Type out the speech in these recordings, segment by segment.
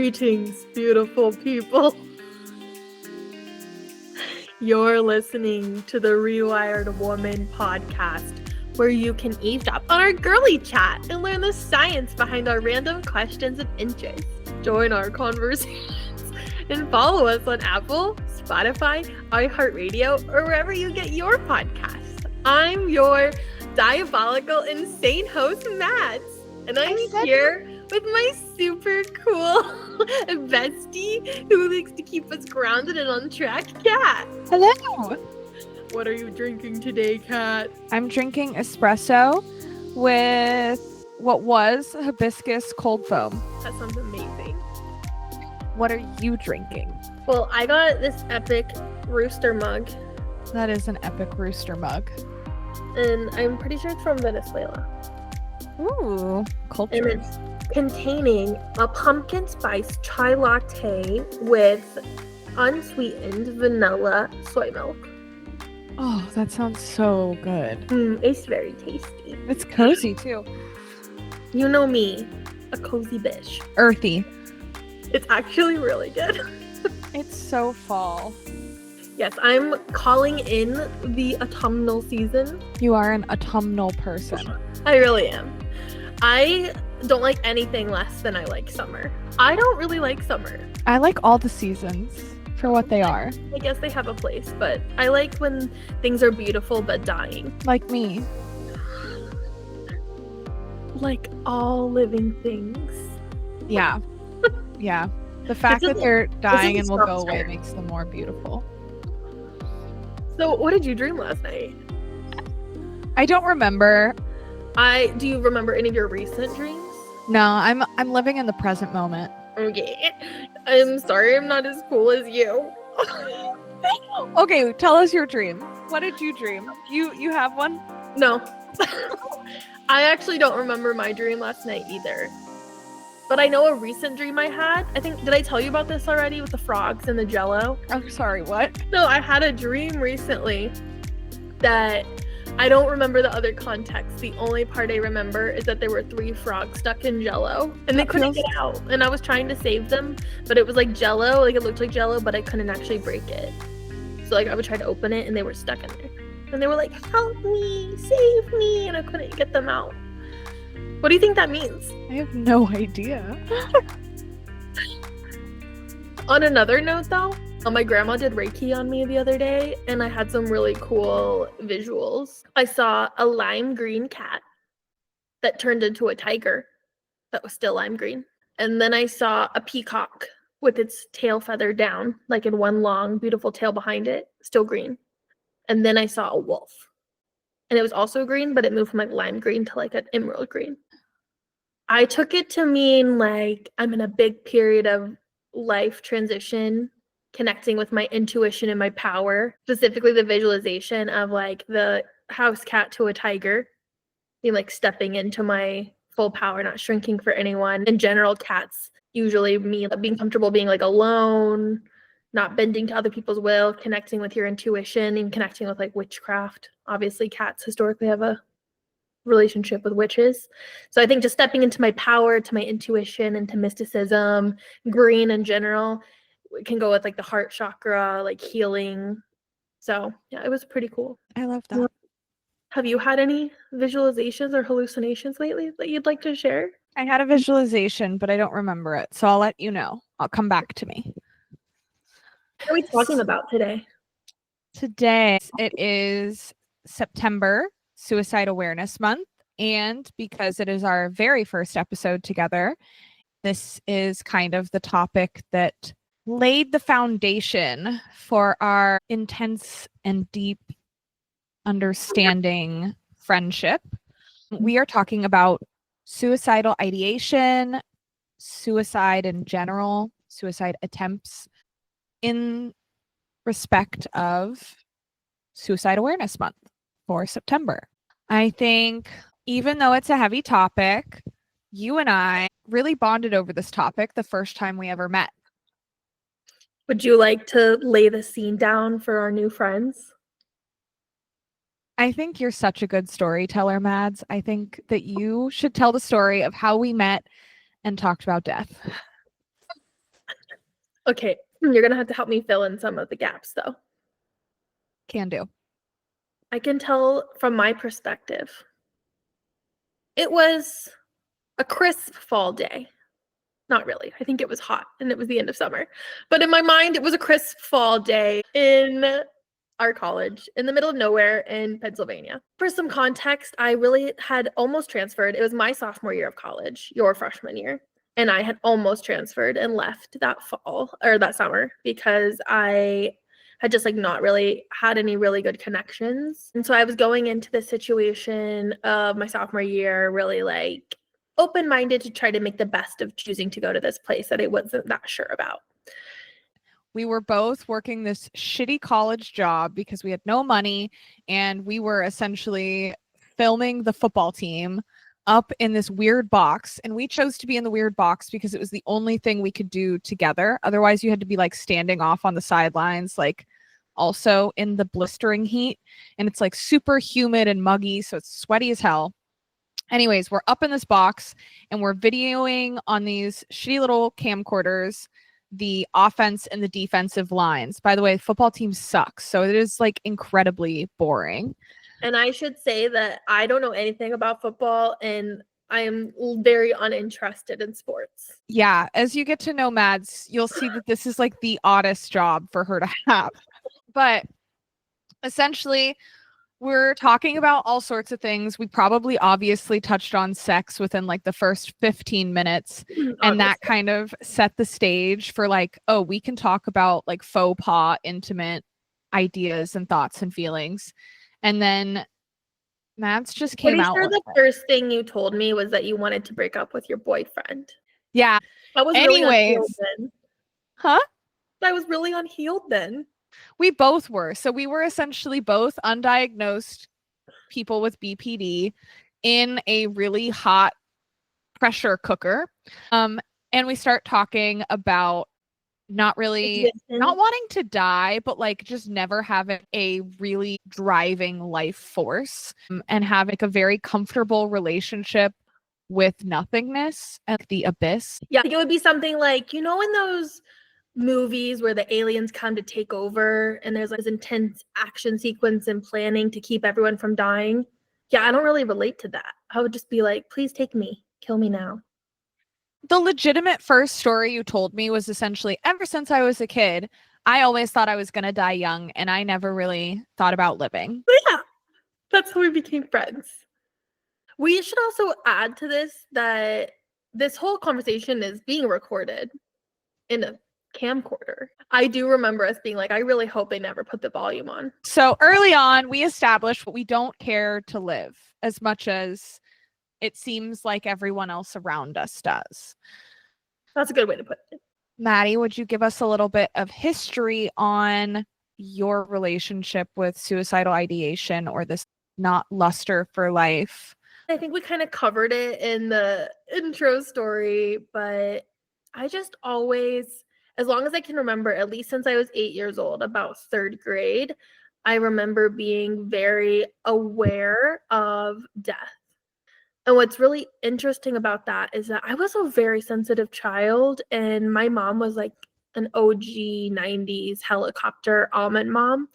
Greetings, beautiful people. You're listening to the Rewired Woman podcast, where you can eavesdrop on our girly chat and learn the science behind our random questions of interest. Join our conversations and follow us on Apple, Spotify, iHeartRadio, or wherever you get your podcasts. I'm your diabolical, insane host, Mads, and I'm here with my super cool bestie who likes to keep us grounded and on track, Kat. Hello. What are you drinking today, Kat? I'm drinking espresso with what was hibiscus cold foam. That sounds amazing. What are you drinking? Well, I got this epic rooster mug. That is an epic rooster mug. And I'm pretty sure it's from Venezuela. Ooh, culture. And it's containing a pumpkin spice chai latte with unsweetened vanilla soy milk. Oh, that sounds so good. It's very tasty. It's cozy too. You know me, a cozy bitch. Earthy. It's actually really good. It's so fall. Yes, I'm calling in the autumnal season. You are an autumnal person. I really am. I don't like anything less than I like summer. I don't really like summer. I like all the seasons for what they are. I guess they have a place, but I like when things are beautiful but dying. Like me. Like all living things. Yeah. Yeah. The fact that they're dying and will go away makes them more beautiful. So what did you dream last night? I don't remember. Do you remember any of your recent dreams? No, I'm living in the present moment. Okay. I'm sorry I'm not as cool as you. Okay, tell us your dream. What did you dream? You have one? No. I actually don't remember my dream last night either. But I know a recent dream I had. Did I tell you about this already with the frogs and the jello? I'm sorry, what? No, I had a dream recently that I don't remember the other context. The only part I remember is that there were 3 frogs stuck in jello and they couldn't get out. And I was trying to save them, but it was like jello, like it looked like jello, but I couldn't actually break it. So like I would try to open it and they were stuck in there. And they were like, help me, save me, and I couldn't get them out. What do you think that means? I have no idea. On another note though, my grandma did Reiki on me the other day and I had some really cool visuals. I saw a lime green cat that turned into a tiger that was still lime green. And then I saw a peacock with its tail feathered down, like in one long, beautiful tail behind it, still green. And then I saw a wolf. And it was also green, but it moved from like lime green to like an emerald green. I took it to mean like I'm in a big period of life transition, connecting with my intuition and my power, specifically the visualization of like the house cat to a tiger, being like stepping into my full power, not shrinking for anyone. In general, cats usually mean being comfortable being like alone, not bending to other people's will, connecting with your intuition and connecting with like witchcraft. Obviously, cats historically have a relationship with witches. So I think just stepping into my power, to my intuition, and to mysticism, green in general, can go with like the heart chakra, like healing. So yeah, it was pretty cool. I love that. Have you had any visualizations or hallucinations lately that you'd like to share? I had a visualization, but I don't remember it. So I'll let you know. I'll come back to me. What are we talking about today? Today it is September, Suicide Awareness Month. And because it is our very first episode together, this is kind of the topic that laid the foundation for our intense and deep understanding friendship. We are talking about suicidal ideation, suicide in general, suicide attempts in respect of Suicide Awareness Month for September. I think even though it's a heavy topic, you and I really bonded over this topic the first time we ever met. Would you like to lay the scene down for our new friends? I think you're such a good storyteller, Mads. I think that you should tell the story of how we met and talked about death. Okay, you're gonna have to help me fill in some of the gaps though. Can do. I can tell from my perspective. It was a crisp fall day. Not really. I think it was hot and it was the end of summer. But in my mind, it was a crisp fall day in our college in the middle of nowhere in Pennsylvania. For some context, I really had almost transferred. It was my sophomore year of college, your freshman year. And I had almost transferred and left that fall or that summer because I had just like not really had any really good connections. And so I was going into the situation of my sophomore year really like open-minded to try to make the best of choosing to go to this place that I wasn't that sure about. We were both working this shitty college job because we had no money, and we were essentially filming the football team up in this weird box. And we chose to be in the weird box because it was the only thing we could do together. Otherwise, you had to be like standing off on the sidelines, like also in the blistering heat. And it's like super humid and muggy. So it's sweaty as hell. Anyways, we're up in this box and we're videoing on these shitty little camcorders the offense and the defensive lines. By the way, the football team sucks. So it is like incredibly boring. And I should say that I don't know anything about football and I am very uninterested in sports. Yeah, as you get to know Mads, you'll see that this is like the oddest job for her to have. But essentially, we're talking about all sorts of things. We probably obviously touched on sex within like the first 15 minutes. And that kind of set the stage for like, oh, we can talk about like faux pas, intimate ideas and thoughts and feelings. And then Mads just came out. Pretty sure the first thing you told me was that you wanted to break up with your boyfriend. Yeah. I was really unhealed then. Huh? I was really unhealed then. We both were. So we were essentially both undiagnosed people with BPD in a really hot pressure cooker. And we start talking about not wanting to die, but like just never having a really driving life force, and having like a very comfortable relationship with nothingness and the abyss. Yeah, I think it would be something like, you know, in those movies where the aliens come to take over and there's like this intense action sequence and planning to keep everyone from dying. Yeah, I don't really relate to that. I would just be like, please take me, kill me now. The legitimate first story you told me was essentially ever since I was a kid, I always thought I was going to die young and I never really thought about living. But yeah, that's how we became friends. We should also add to this that this whole conversation is being recorded in a camcorder. I do remember us being like, I really hope they never put the volume on. So early on, we established we don't care to live as much as it seems like everyone else around us does. That's a good way to put it. Maddie, would you give us a little bit of history on your relationship with suicidal ideation or this not luster for life? I think we kind of covered it in the intro story, but I just always, as long as I can remember, at least since I was 8 years old, about third grade, I remember being very aware of death. And what's really interesting about that is that I was a very sensitive child, and my mom was like an OG 90s helicopter almond mom.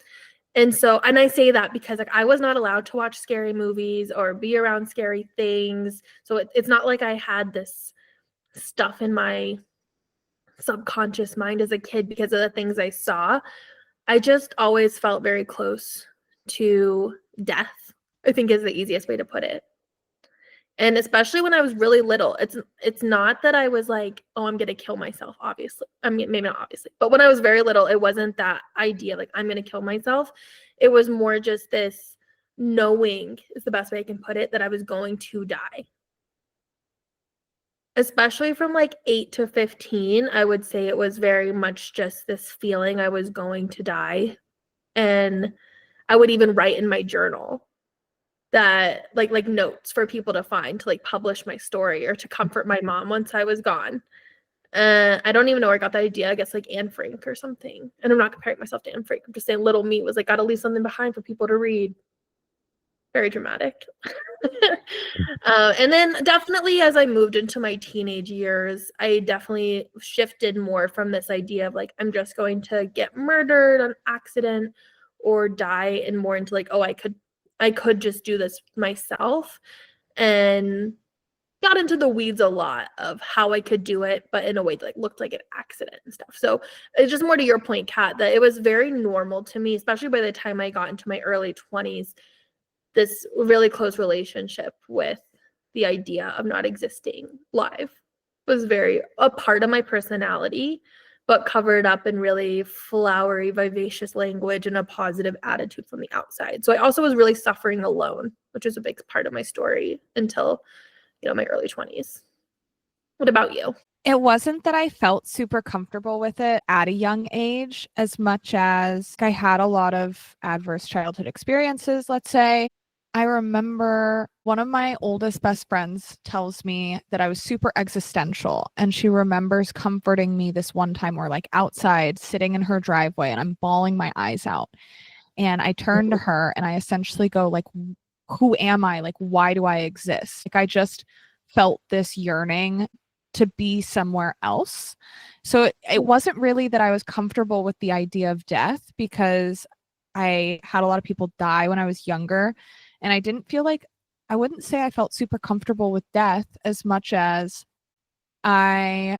And so, and I say that because like I was not allowed to watch scary movies or be around scary things. So it's not like I had this stuff in my subconscious mind as a kid because of the things I saw. I just always felt very close to death, I think is the easiest way to put it. And especially when I was really little, it's not that I was like, oh, I'm gonna kill myself, obviously. I mean, maybe not obviously, but when I was very little, it wasn't that idea, like I'm gonna kill myself. It was more just this knowing is the best way I can put it, that I was going to die. Especially from like 8 to 15, I would say it was very much just this feeling I was going to die. And I would even write in my journal that like notes for people to find to like publish my story or to comfort my mom once I was gone. I don't even know where I got that idea. I guess like Anne Frank or something. And I'm not comparing myself to Anne Frank. I'm just saying little me was like, gotta leave something behind for people to read. very dramatic. And then definitely as I moved into my teenage years, I definitely shifted more from this idea of like, I'm just going to get murdered on accident or die, and more into like, oh, I could just do this myself, and got into the weeds a lot of how I could do it, but in a way that like looked like an accident and stuff. So it's just more to your point, Kat, that it was very normal to me, especially by the time I got into my early 20s, this really close relationship with the idea of not existing live was very a part of my personality, but covered up in really flowery, vivacious language and a positive attitude from the outside. So I also was really suffering alone, which is a big part of my story until, my early 20s. What about you? It wasn't that I felt super comfortable with it at a young age as much as I had a lot of adverse childhood experiences, let's say. I remember one of my oldest best friends tells me that I was super existential, and she remembers comforting me this one time. We're like outside sitting in her driveway and I'm bawling my eyes out. And I turn to her and I essentially go like, who am I? Like, why do I exist? Like, I just felt this yearning to be somewhere else. So it wasn't really that I was comfortable with the idea of death, because I had a lot of people die when I was younger. And I didn't feel like, I wouldn't say I felt super comfortable with death as much as I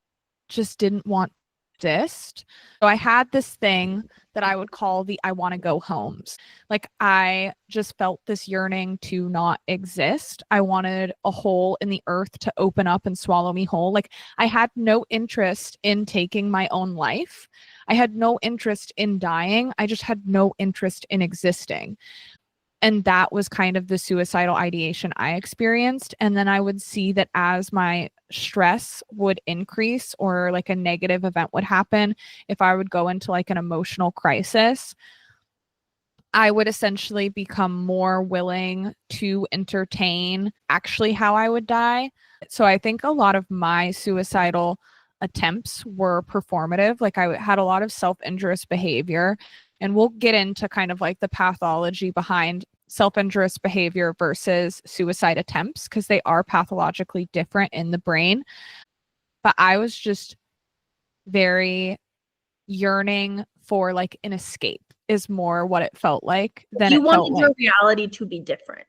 just didn't want to exist. So I had this thing that I would call the I want to go homes. Like, I just felt this yearning to not exist. I wanted a hole in the earth to open up and swallow me whole. Like, I had no interest in taking my own life. I had no interest in dying. I just had no interest in existing. And that was kind of the suicidal ideation I experienced. And then I would see that as my stress would increase or like a negative event would happen, if I would go into like an emotional crisis, I would essentially become more willing to entertain actually how I would die. So I think a lot of my suicidal attempts were performative. Like, I had a lot of self-injurious behavior, and we'll get into kind of like the pathology behind self-injurious behavior versus suicide attempts, because they are pathologically different in the brain. But I was just very yearning for like an escape is more what it felt like than You it felt wanted like. your reality to be different.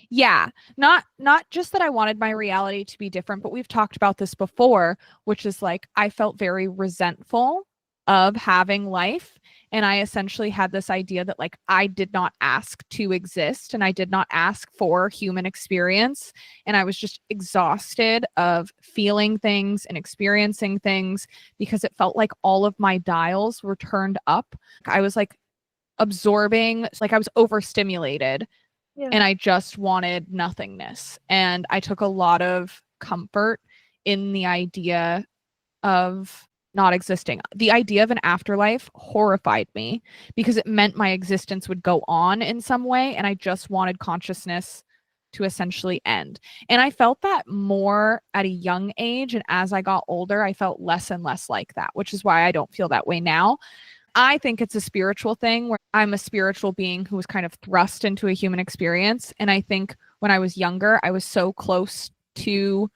Yeah, not just that I wanted my reality to be different, but we've talked about this before, which is like I felt very resentful of having life, and I essentially had this idea that like I did not ask to exist and I did not ask for human experience, and I was just exhausted of feeling things and experiencing things because it felt like all of my dials were turned up. I was like absorbing, like I was overstimulated, Yeah. and I just wanted nothingness. And I took a lot of comfort in the idea of not existing. The idea of an afterlife horrified me because it meant my existence would go on in some way, and I just wanted consciousness to essentially end. And I felt that more at a young age, and as I got older, I felt less and less like that, which is why I don't feel that way now. I think it's a spiritual thing where I'm a spiritual being who was kind of thrust into a human experience. And I think when I was younger, I was so close to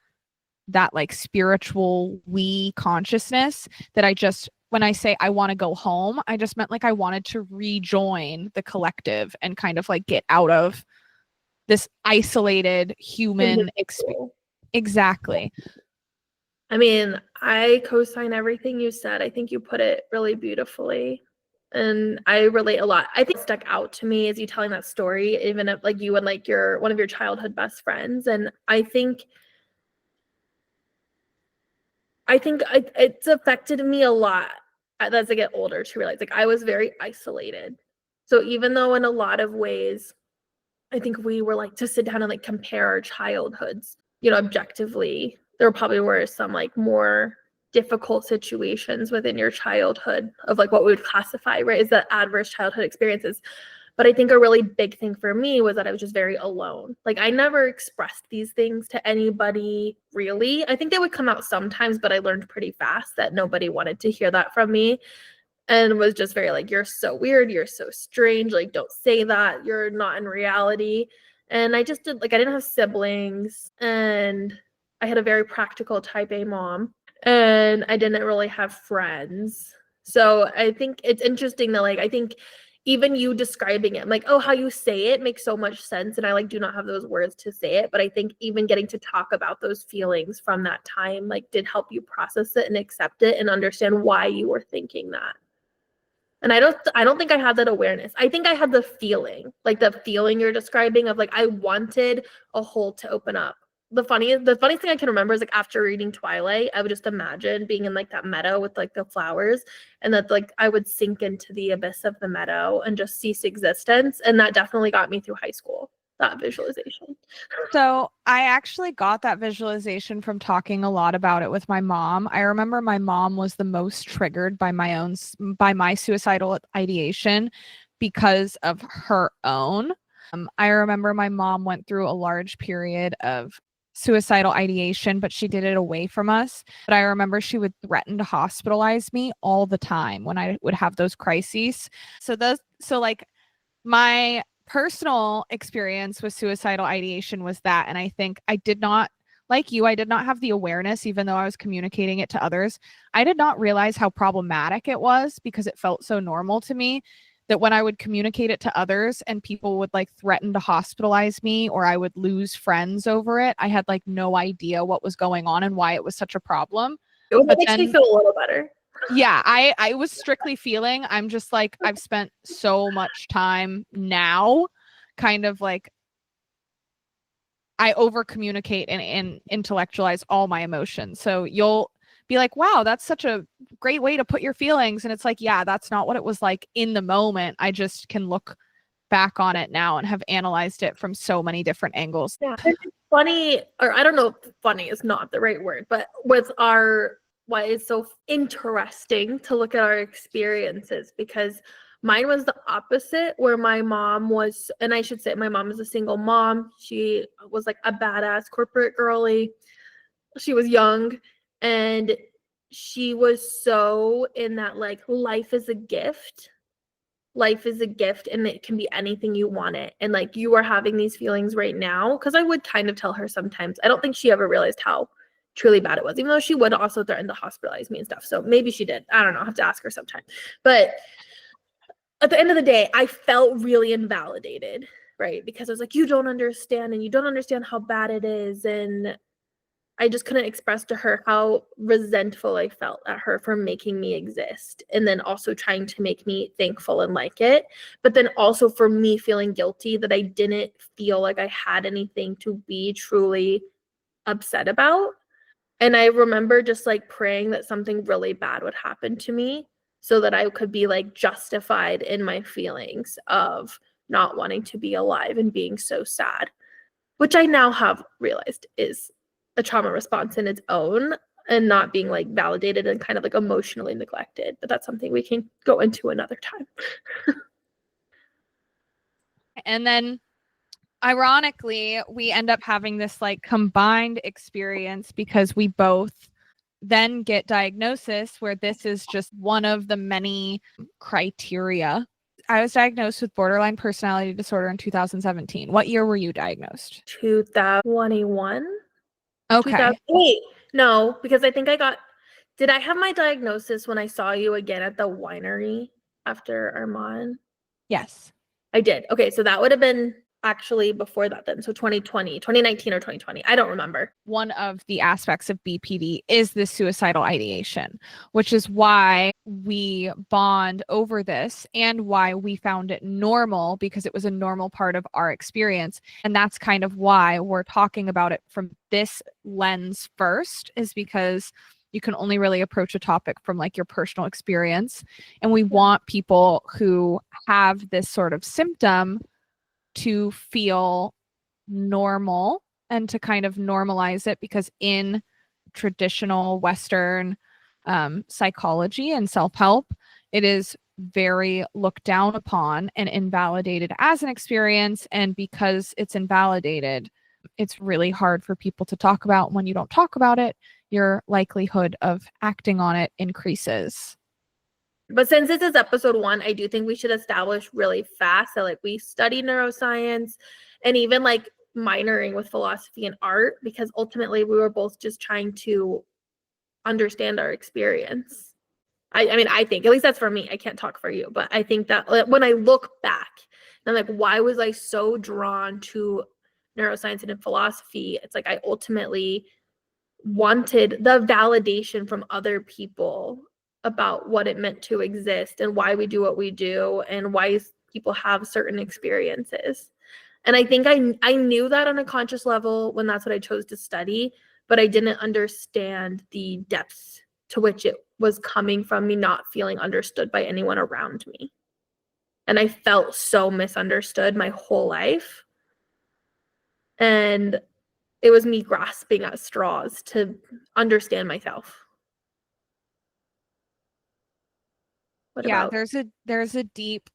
that like spiritual we consciousness that I just, when I say I want to go home, I just meant like I wanted to rejoin the collective and kind of like get out of this isolated human experience. Exactly. I mean, I co-sign everything you said. I think you put it really beautifully. And I relate a lot. I think it stuck out to me as you telling that story, even if like you and like your one of your childhood best friends. And I think it's affected me a lot as I get older to realize like I was very isolated. So even though in a lot of ways, I think we were like to sit down and like compare our childhoods, objectively, there probably were some like more difficult situations within your childhood of like what we would classify, right, as the adverse childhood experiences. But I think a really big thing for me was that I was just very alone. Like I never expressed these things to anybody really. I think they would come out sometimes, but I learned pretty fast that nobody wanted to hear that from me. and was just very like, you're so weird, you're so strange, like don't say that, you're not in reality. And I just did, like, I didn't have siblings, and I had a very practical type A mom, and I didn't really have friends. So I think it's interesting that, like, I think even you describing it, I'm like, oh, how you say it makes so much sense. And I like do not have those words to say it. But I think even getting to talk about those feelings from that time, like, did help you process it and accept it and understand why you were thinking that. And I don't think I had that awareness. I think I had the feeling, like the feeling you're describing of like, I wanted a hole to open up. The funniest thing I can remember is like after reading Twilight, I would just imagine being in like that meadow with like the flowers, and that like I would sink into the abyss of the meadow and just cease existence. And that definitely got me through high school, that visualization. So I actually got that visualization from talking a lot about it with my mom. I remember my mom was the most triggered by my suicidal ideation because of her own. I remember my mom went through a large period of suicidal ideation, but she did it away from us. But I remember she would threaten to hospitalize me all the time when I would have those crises. So like my personal experience with suicidal ideation was that. And I think I did not, like you, I did not have the awareness, even though I was communicating it to others. I did not realize how problematic it was because it felt so normal to me that when I would communicate it to others and people would like threaten to hospitalize me or I would lose friends over it, I had like no idea what was going on and why it was such a problem. It But makes me feel a little better. Yeah, I was strictly feeling, I'm just like, I've spent so much time now kind of like I over communicate and intellectualize all my emotions. So you'll be like, wow, that's such a great way to put your feelings. And it's like, yeah, that's not what it was like in the moment. I just can look back on it now and have analyzed it from so many different angles. Yeah. It's funny, or I don't know if funny is not the right word, but with our, why it's so interesting to look at our experiences, because mine was the opposite, where my mom was, and I should say my mom is a single mom. She was like a badass corporate girly. She was young, and she was so in that like, life is a gift, and it can be anything you want it, and like, you are having these feelings right now, because I would kind of tell her sometimes. I don't think she ever realized how truly bad it was, even though she would also threaten to hospitalize me and stuff. So maybe she did, I don't know, I have to ask her sometime. But at the end of the day, I felt really invalidated, right? Because I was like, you don't understand, and you don't understand how bad it is. And I just couldn't express to her how resentful I felt at her for making me exist, and then also trying to make me thankful and like it. But then also for me feeling guilty that I didn't feel like I had anything to be truly upset about. And I remember just like praying that something really bad would happen to me so that I could be like justified in my feelings of not wanting to be alive and being so sad, which I now have realized is a trauma response in its own, and not being like validated and kind of like emotionally neglected. But that's something we can go into another time. And then ironically, we end up having this like combined experience because we both then get diagnosis where this is just one of the many criteria. I was diagnosed with borderline personality disorder in 2017. What year were you diagnosed? 2021. Okay. Wait, no, because I think did I have my diagnosis when I saw you again at the winery after Armand? Yes. I did. Okay, so that would have been actually before that then. So 2020, 2019 or 2020. I don't remember. One of the aspects of BPD is the suicidal ideation, which is why we bond over this and why we found it normal, because it was a normal part of our experience. And that's kind of why we're talking about it from this lens first, is because you can only really approach a topic from like your personal experience. And we want people who have this sort of symptom to feel normal and to kind of normalize it, because in traditional Western psychology and self-help, it is very looked down upon and invalidated as an experience. And because it's invalidated, it's really hard for people to talk about. When you don't talk about it, your likelihood of acting on it increases. But since this is episode 1, I do think we should establish really fast that like we study neuroscience and even like minoring with philosophy and art, because ultimately we were both just trying to understand our experience. I mean, I think, at least that's for me. I can't talk for you, but I think that when I look back, I'm like, why was I so drawn to neuroscience and philosophy? It's like I ultimately wanted the validation from other people about what it meant to exist and why we do what we do and why people have certain experiences. And I think I knew that on a conscious level when that's what I chose to study, but I didn't understand the depths to which it was coming from me not feeling understood by anyone around me. And I felt so misunderstood my whole life. And it was me grasping at straws to understand myself. What Yeah, about? there's a deep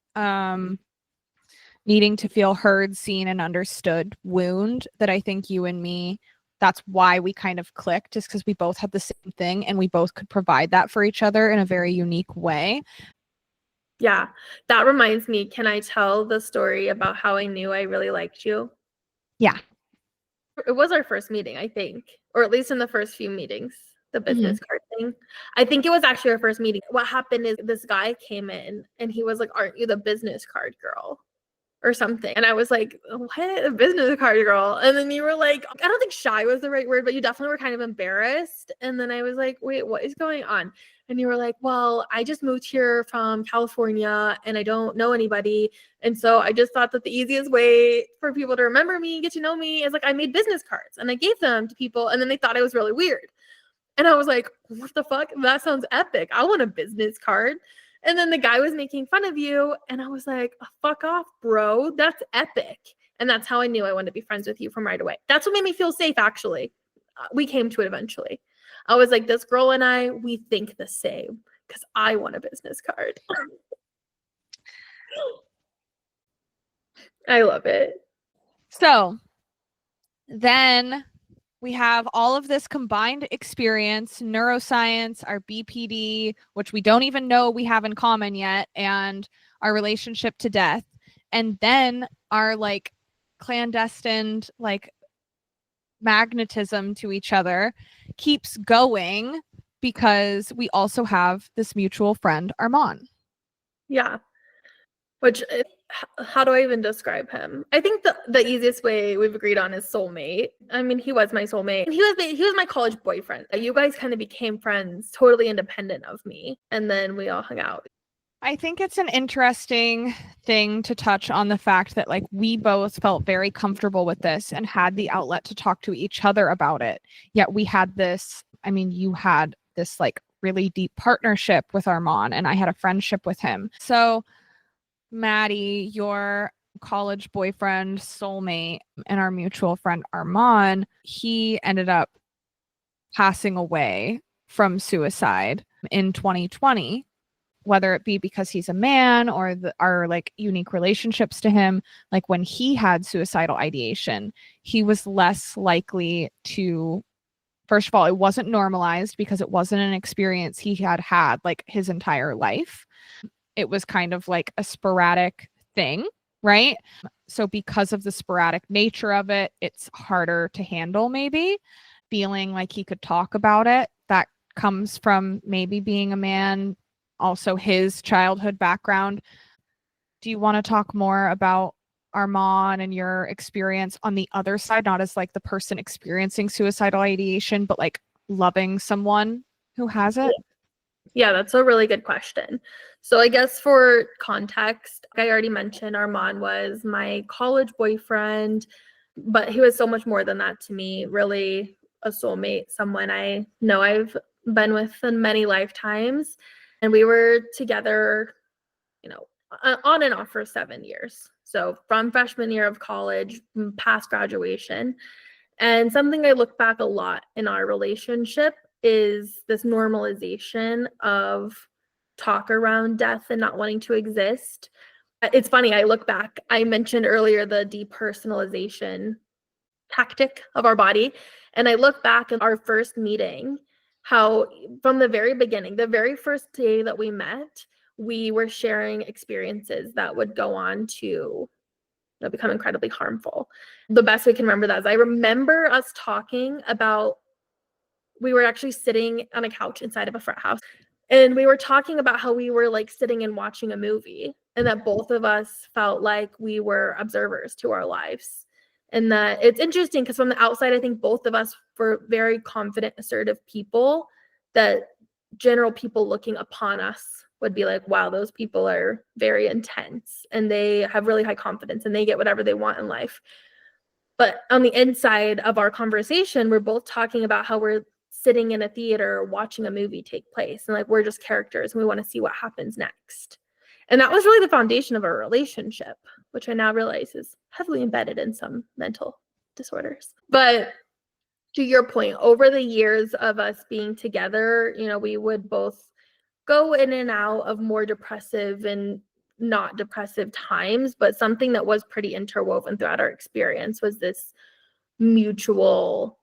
needing to feel heard, seen, and understood wound that I think you and me, that's why we kind of clicked, just because we both had the same thing and we both could provide that for each other in a very unique way. Yeah, that reminds me, can I tell the story about how I knew I really liked you? Yeah. It was our first meeting, I think, or at least in the first few meetings, the business card thing. I think it was actually our first meeting. What happened is this guy came in and he was like, "Aren't you the business card girl?" or something. And I was like, "What? A business card girl?" And then you were like, I don't think shy was the right word, but you definitely were kind of embarrassed. And then I was like, "Wait, what is going on?" And you were like, "Well, I just moved here from California and I don't know anybody. And so I just thought that the easiest way for people to remember me and get to know me is like I made business cards and I gave them to people and then they thought I was really weird." And I was like, "What the fuck? That sounds epic. I want a business card." And then the guy was making fun of you. And I was like, "Oh, fuck off, bro. That's epic." And that's how I knew I wanted to be friends with you from right away. That's what made me feel safe, actually. We came to it eventually. I was like, this girl and I, we think the same because I want a business card. I love it. So then we have all of this combined experience, neuroscience, our BPD, which we don't even know we have in common yet, and our relationship to death. And then our like clandestine like magnetism to each other keeps going because we also have this mutual friend, Armand. Yeah. Which, how do I even describe him? I think the easiest way we've agreed on is soulmate. I mean, he was my soulmate. He was my college boyfriend. You guys kind of became friends, totally independent of me, and then we all hung out. I think it's an interesting thing to touch on the fact that like we both felt very comfortable with this and had the outlet to talk to each other about it. Yet we had this, I mean, you had this like really deep partnership with Armand and I had a friendship with him. So Maddie, your college boyfriend, soulmate, and our mutual friend Armand, he ended up passing away from suicide in 2020, whether it be because he's a man or our like unique relationships to him. Like when he had suicidal ideation, he was less likely to, first of all, it wasn't normalized because it wasn't an experience he had had like his entire life. It was kind of like a sporadic thing, right? So because of the sporadic nature of it, it's harder to handle maybe. Feeling like he could talk about it, that comes from maybe being a man, also his childhood background. Do you want to talk more about Armand and your experience on the other side, not as like the person experiencing suicidal ideation, but like loving someone who has it? Yeah, that's a really good question. So I guess for context, I already mentioned Armand was my college boyfriend, but he was so much more than that to me, really a soulmate, someone I know I've been with in many lifetimes. And we were together, you know, on and off for 7 years. So from freshman year of college, past graduation. And something I look back a lot in our relationship is this normalization of talk around death and not wanting to exist. It's funny, I look back, I mentioned earlier the depersonalization tactic of our body. And I look back at our first meeting, how from the very beginning, the very first day that we met, we were sharing experiences that would go on to become incredibly harmful. The best we can remember that is I remember us talking about, we were actually sitting on a couch inside of a frat house, and we were talking about how we were like sitting and watching a movie, and that both of us felt like we were observers to our lives. And that it's interesting because from the outside, I think both of us were very confident, assertive people that general people looking upon us would be like, wow, those people are very intense and they have really high confidence and they get whatever they want in life. But on the inside of our conversation, we're both talking about how we're sitting in a theater watching a movie take place, and like we're just characters and we want to see what happens next. And that was really the foundation of our relationship, which I now realize is heavily embedded in some mental disorders. But to your point, over the years of us being together, we would both go in and out of more depressive and not depressive times, but something that was pretty interwoven throughout our experience was this mutual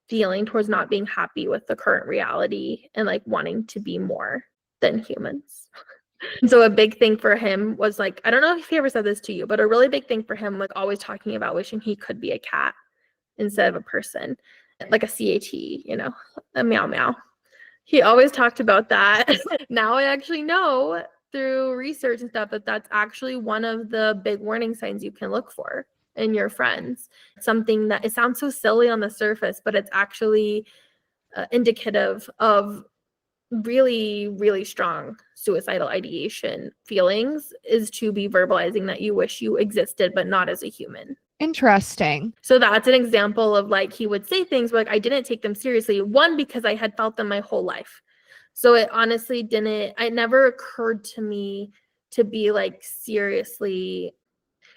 feeling towards not being happy with the current reality and like wanting to be more than humans. And so a big thing for him was like, I don't know if he ever said this to you, but a really big thing for him was always talking about wishing he could be a cat instead of a person, like a CAT, a meow meow. He always talked about that. Now I actually know through research and stuff that that's actually one of the big warning signs you can look for in your friends. Something that it sounds so silly on the surface, but it's actually indicative of really, really strong suicidal ideation feelings, is to be verbalizing that you wish you existed, but not as a human. Interesting. So that's an example of like, he would say things where like I didn't take them seriously. One, because I had felt them my whole life. So it honestly it never occurred to me to be like seriously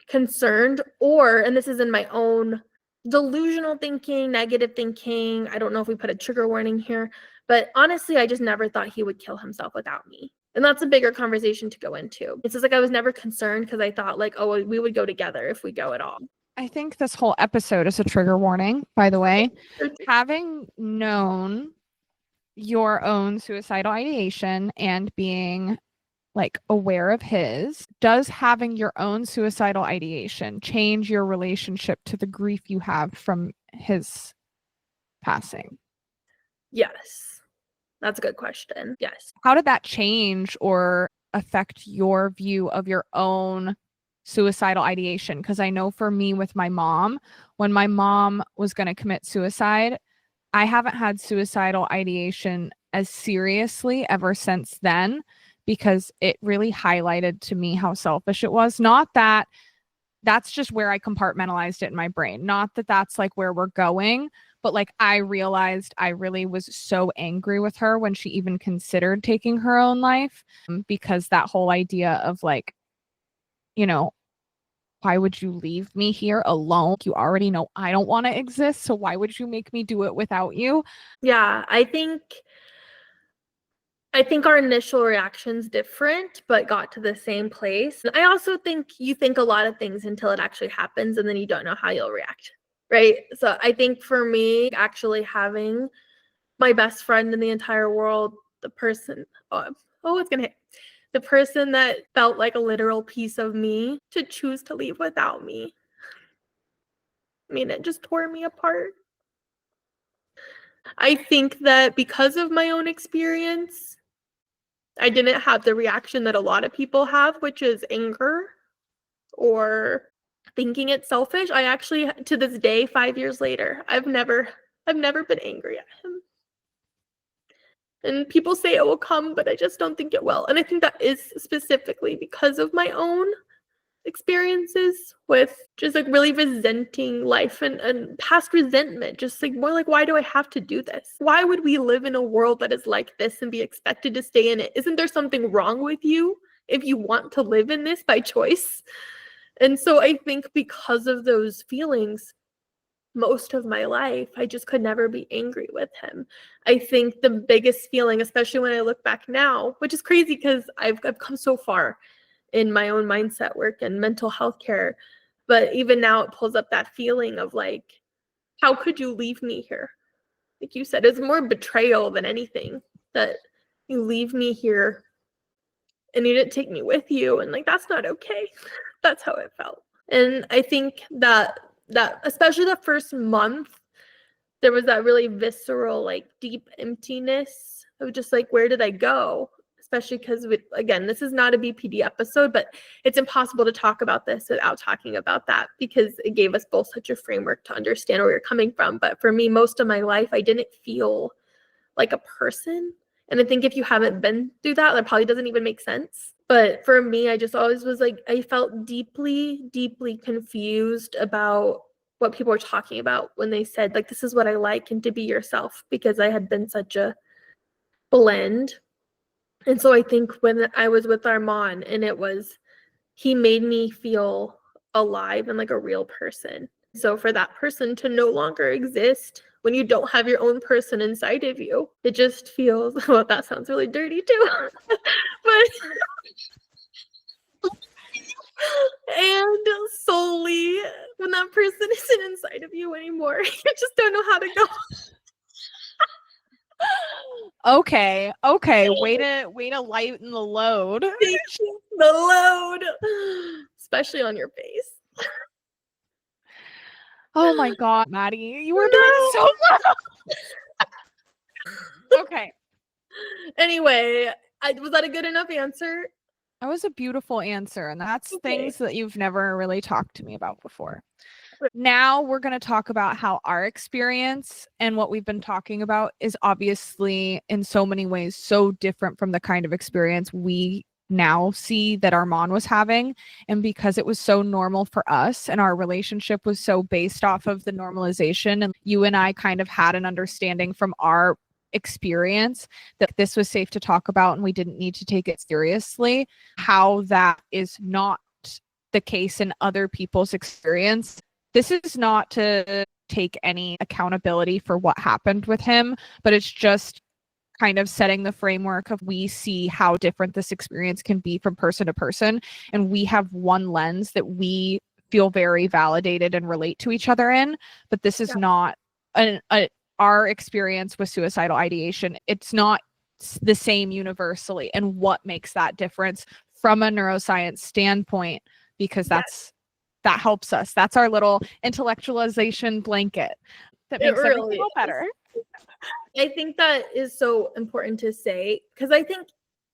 concerned, and this is in my own delusional thinking, negative thinking. I don't know if we put a trigger warning here, but honestly, I just never thought he would kill himself without me. And that's a bigger conversation to go into. It's just like I was never concerned because I thought like, oh, we would go together if we go at all. I think this whole episode is a trigger warning, by the way. Having known your own suicidal ideation and being like aware of his, does having your own suicidal ideation change your relationship to the grief you have from his passing? Yes. That's a good question. Yes. How did that change or affect your view of your own suicidal ideation? Because I know for me with my mom, when my mom was going to commit suicide, I haven't had suicidal ideation as seriously ever since then, because it really highlighted to me how selfish it was. Not that that's just where I compartmentalized it in my brain. Not that that's like where we're going, but like I realized I really was so angry with her when she even considered taking her own life, because that whole idea of like, why would you leave me here alone? You already know I don't want to exist, so why would you make me do it without you? Yeah, I think our initial reaction's different, but got to the same place. I also think you think a lot of things until it actually happens, and then you don't know how you'll react, right? So I think for me, actually having my best friend in the entire world, the person, it's gonna hit, the person that felt like a literal piece of me, to choose to leave without me. I mean, it just tore me apart. I think that because of my own experience, I didn't have the reaction that a lot of people have, which is anger or thinking it's selfish. I actually, to this day, 5 years later, I've never been angry at him. And people say it will come, but I just don't think it will. And I think that is specifically because of my own experiences with just like really resenting life and past resentment, just like more like, why do I have to do this? Why would we live in a world that is like this and be expected to stay in it? Isn't there something wrong with you if you want to live in this by choice? And so I think because of those feelings, most of my life, I just could never be angry with him. I think the biggest feeling, especially when I look back now, which is crazy because I've come so far in my own mindset work and mental health care. But even now it pulls up that feeling of like, how could you leave me here? Like you said, it's more betrayal than anything that you leave me here and you didn't take me with you, and like that's not okay. That's how it felt. And I think that especially the first month, there was that really visceral, like deep emptiness of just like, where did I go? Especially because, again, this is not a BPD episode, but it's impossible to talk about this without talking about that, because it gave us both such a framework to understand where you're coming from. But for me, most of my life, I didn't feel like a person. And I think if you haven't been through that, that probably doesn't even make sense. But for me, I just always was like, I felt deeply, deeply confused about what people were talking about when they said, like, this is what I like, and to be yourself, because I had been such a blend. And so I think when I was with Armand, and he made me feel alive and like a real person. So for that person to no longer exist when you don't have your own person inside of you, it just feels, well, that sounds really dirty too. But and solely when that person isn't inside of you anymore, you just don't know how to go. Okay. Way to lighten the load. The load, especially on your face. Oh my God, Maddie, you were doing so well. Okay. Anyway, was that a good enough answer? That was a beautiful answer, and that's things that you've never really talked to me about before. Now we're going to talk about how our experience and what we've been talking about is obviously in so many ways so different from the kind of experience we now see that Armand was having. And because it was so normal for us and our relationship was so based off of the normalization, and you and I kind of had an understanding from our experience that this was safe to talk about and we didn't need to take it seriously, how that is not the case in other people's experience. This is not to take any accountability for what happened with him, but it's just kind of setting the framework of, we see how different this experience can be from person to person. And we have one lens that we feel very validated and relate to each other in, but this is not our experience with suicidal ideation. It's not the same universally. And what makes that difference from a neuroscience standpoint, because that helps us. That's our little intellectualization blanket that makes everything go better. I think that is so important to say, because I think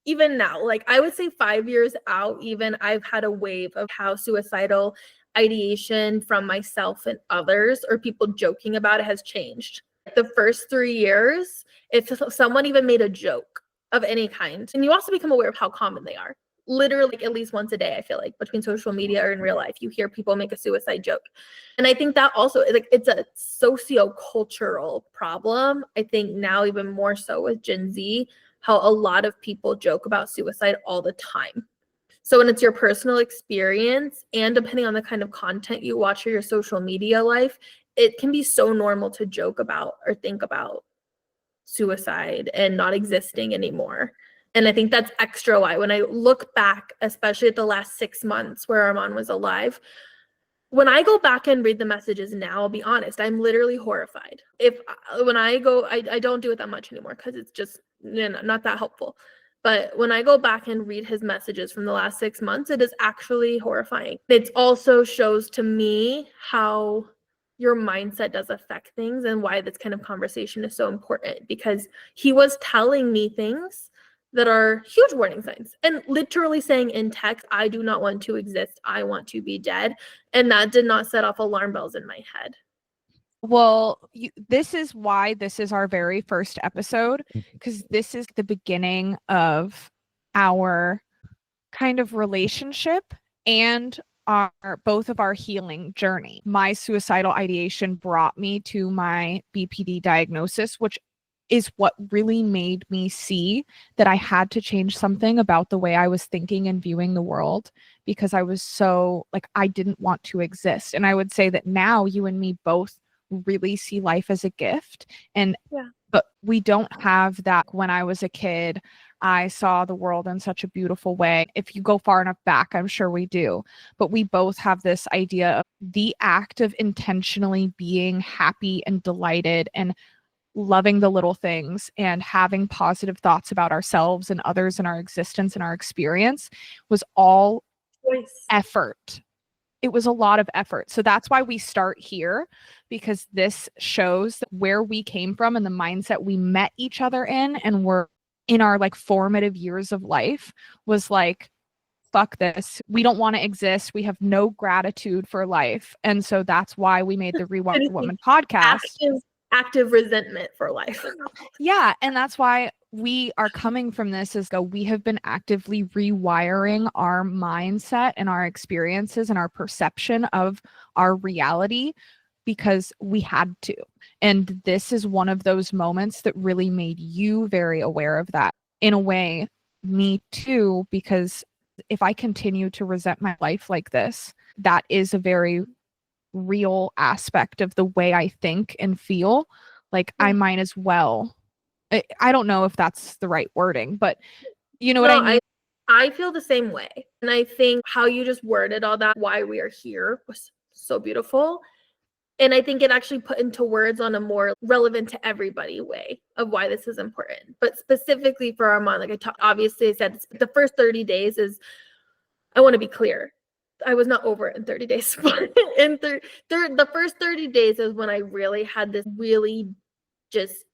even now, like I would say 5 years out, even I've had a wave of how suicidal ideation from myself and others, or people joking about it, has changed. The first 3 years, if someone even made a joke of any kind, and you also become aware of how common they are. Literally, like, at least once a day, I feel like, between social media or in real life, you hear people make a suicide joke. And I think that also, like, it's a socio-cultural problem. I think now even more so with Gen Z, how a lot of people joke about suicide all the time. So when it's your personal experience, and depending on the kind of content you watch or your social media life, it can be so normal to joke about or think about suicide and not existing anymore. And I think that's extra why when I look back, especially at the last 6 months where Armand was alive, when I go back and read the messages now, I'll be honest, I'm literally horrified. When I go, I don't do it that much anymore because it's just not that helpful. But when I go back and read his messages from the last 6 months, it is actually horrifying. It also shows to me how your mindset does affect things, and why this kind of conversation is so important, because he was telling me things that are huge warning signs, and literally saying in text, I do not want to exist. I want to be dead. And that did not set off alarm bells in my head. Well, this is why this is our very first episode, because this is the beginning of our kind of relationship and both of our healing journey. My suicidal ideation brought me to my BPD diagnosis, which is what really made me see that I had to change something about the way I was thinking and viewing the world, because I was so, like, I didn't want to exist. And I would say that now you and me both really see life as a gift. And but we don't have that. When I was a kid, I saw the world in such a beautiful way. If you go far enough back, I'm sure we do. But we both have this idea of the act of intentionally being happy and delighted and loving the little things and having positive thoughts about ourselves and others and our existence and our experience was all effort. It was a lot of effort. So that's why we start here, because this shows where we came from and the mindset we met each other in and were in our like formative years of life was like, fuck this. We don't want to exist. We have no gratitude for life. And so that's why we made the Rewire Woman podcast. Active resentment for life. Yeah. And that's why we are coming from this is we have been actively rewiring our mindset and our experiences and our perception of our reality because we had to. And this is one of those moments that really made you very aware of that. In a way, me too, because if I continue to resent my life like this, that is a very real aspect of the way I think and feel. Like I might as well. I don't know if that's the right wording, but you know what I mean? I feel the same way. And I think how you just worded all that, why we are here, was so beautiful. And I think it actually put into words on a more relevant to everybody way of why this is important. But specifically for Armand, like obviously I said, the first 30 days is, I want to be clear, I was not over it in 30 days. But the first 30 days is when I really had this really just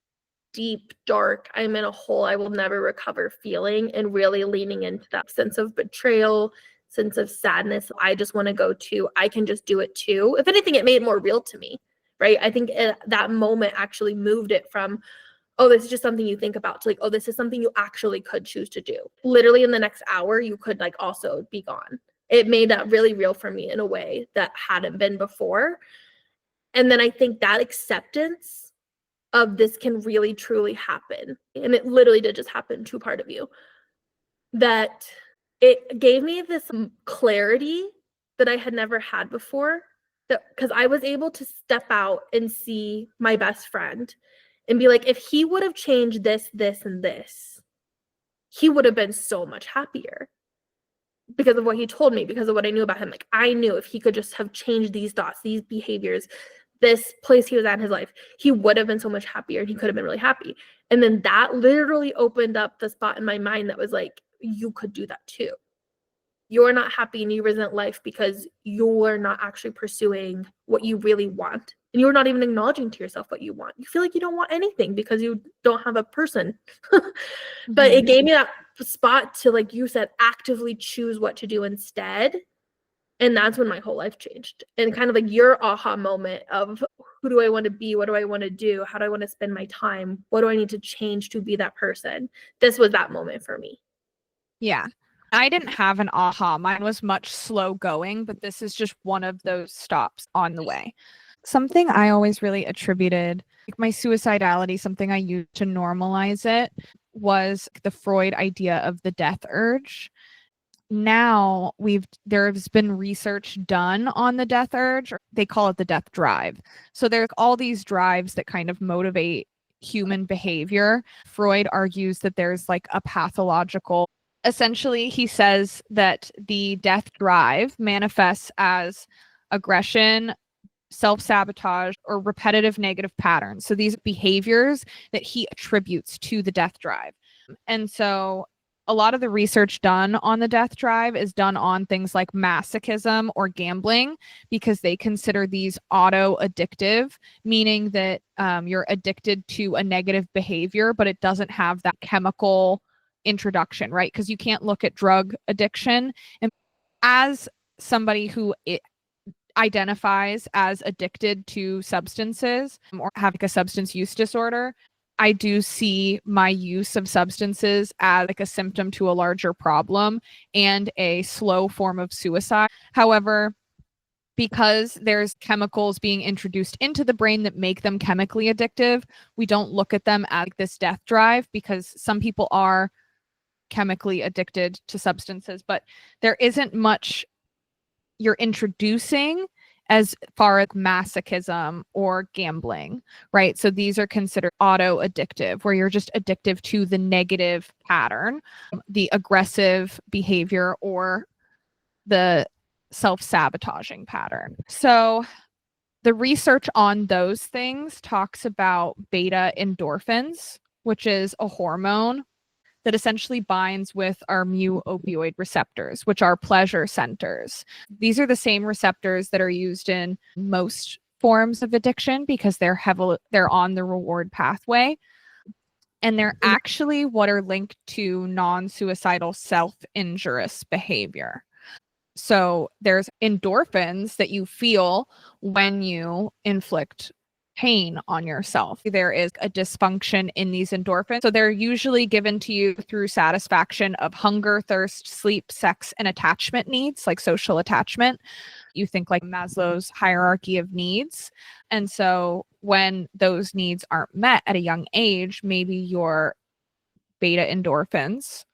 deep, dark, I'm in a hole I will never recover feeling, and really leaning into that sense of betrayal, sense of sadness. I just want to go to, I can just do it too. If anything, it made it more real to me, right? I think that moment actually moved it from, oh, this is just something you think about, to like, oh, this is something you actually could choose to do. Literally in the next hour, you could like also be gone. It made that really real for me in a way that hadn't been before. And then I think that acceptance of this can really truly happen, and it literally did just happen to part of you, that it gave me this clarity that I had never had before, that because I was able to step out and see my best friend and be like, if he would have changed this, and this, he would have been so much happier because of what he told me, because of what I knew about him. Like I knew if he could just have changed these thoughts, these behaviors, this place he was at in his life, he would have been so much happier and he could have been really happy. And then that literally opened up the spot in my mind that was like, you could do that too. You're not happy and you resent life because you're not actually pursuing what you really want. And you're not even acknowledging to yourself what you want. You feel like you don't want anything because you don't have a person. But it gave me that spot to, like you said, actively choose what to do instead. And that's when my whole life changed. And kind of like your aha moment of, who do I want to be? What do I want to do? How do I want to spend my time? What do I need to change to be that person? This was that moment for me. Yeah. I didn't have an aha. Mine was much slow going, but this is just one of those stops on the way. Something I always really attributed, like my suicidality, something I used to normalize it, was the Freud idea of the death urge. Now there's been research done on the death urge. They call it the death drive. So there's all these drives that kind of motivate human behavior. Freud argues that there's like a pathological, essentially he says that the death drive manifests as aggression, self-sabotage, or repetitive negative patterns. So these behaviors that he attributes to the death drive. And so a lot of the research done on the death drive is done on things like masochism or gambling, because they consider these auto-addictive, meaning that you're addicted to a negative behavior, but it doesn't have that chemical introduction, right? Because you can't look at drug addiction. And as somebody who identifies as addicted to substances or have like a substance use disorder, I do see my use of substances as like a symptom to a larger problem and a slow form of suicide. However, because there's chemicals being introduced into the brain that make them chemically addictive, we don't look at them as this death drive, because some people are chemically addicted to substances, but there isn't much you're introducing as far as masochism or gambling, right? So these are considered auto-addictive, where you're just addictive to the negative pattern, the aggressive behavior, or the self-sabotaging pattern. So The research on those things talks about beta endorphins, which is a hormone that essentially binds with our mu opioid receptors, which are pleasure centers. These are the same receptors that are used in most forms of addiction because they're on the reward pathway. And they're actually what are linked to non-suicidal self-injurious behavior. So there's endorphins that you feel when you inflict pain on yourself. There is a dysfunction in these endorphins. So they're usually given to you through satisfaction of hunger, thirst, sleep, sex, and attachment needs, like social attachment. You think like Maslow's hierarchy of needs. And so when those needs aren't met at a young age, maybe your beta endorphins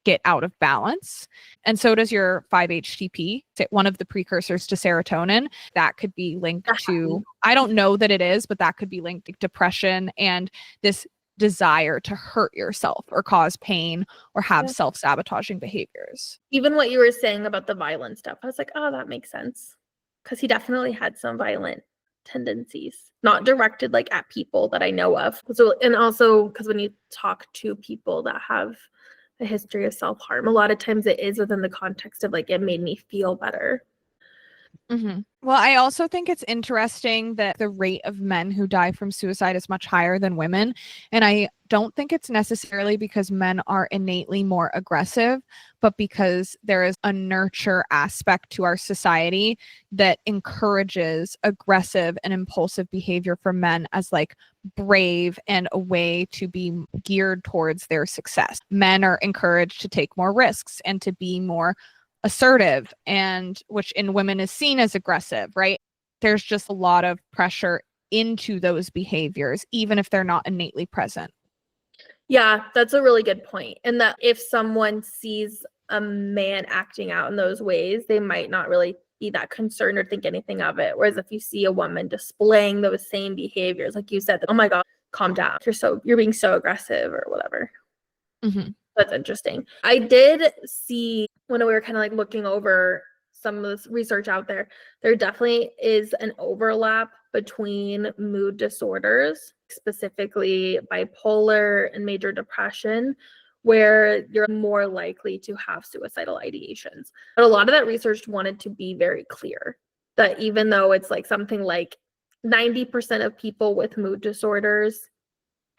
get out of balance. And so does your 5-HTP, one of the precursors to serotonin. That could be linked to, I don't know that it is, but that could be linked to depression and this desire to hurt yourself or cause pain or have self-sabotaging behaviors. Even what you were saying about the violent stuff, I was like, oh, that makes sense. Because he definitely had some violent tendencies, not directed like at people that I know of. So, and also because when you talk to people that have a history of self-harm, a lot of times it is within the context of like, it made me feel better. Mm-hmm. Well, I also think it's interesting that the rate of men who die from suicide is much higher than women. And I don't think it's necessarily because men are innately more aggressive, but because there is a nurture aspect to our society that encourages aggressive and impulsive behavior from men as like brave and a way to be geared towards their success. Men are encouraged to take more risks and to be more assertive, and which in women is seen as aggressive, right? There's just a lot of pressure into those behaviors, even if they're not innately present. Yeah, that's a really good point. And that if someone sees a man acting out in those ways, they might not really be that concerned or think anything of it. Whereas if you see a woman displaying those same behaviors, like you said, oh my God, calm down. You're being so aggressive or whatever. Mm-hmm. That's interesting. I did see when we were kind of like looking over some of this research out there, there definitely is an overlap between mood disorders, specifically bipolar and major depression, where you're more likely to have suicidal ideations. But a lot of that research wanted to be very clear that even though it's like something like 90% of people with mood disorders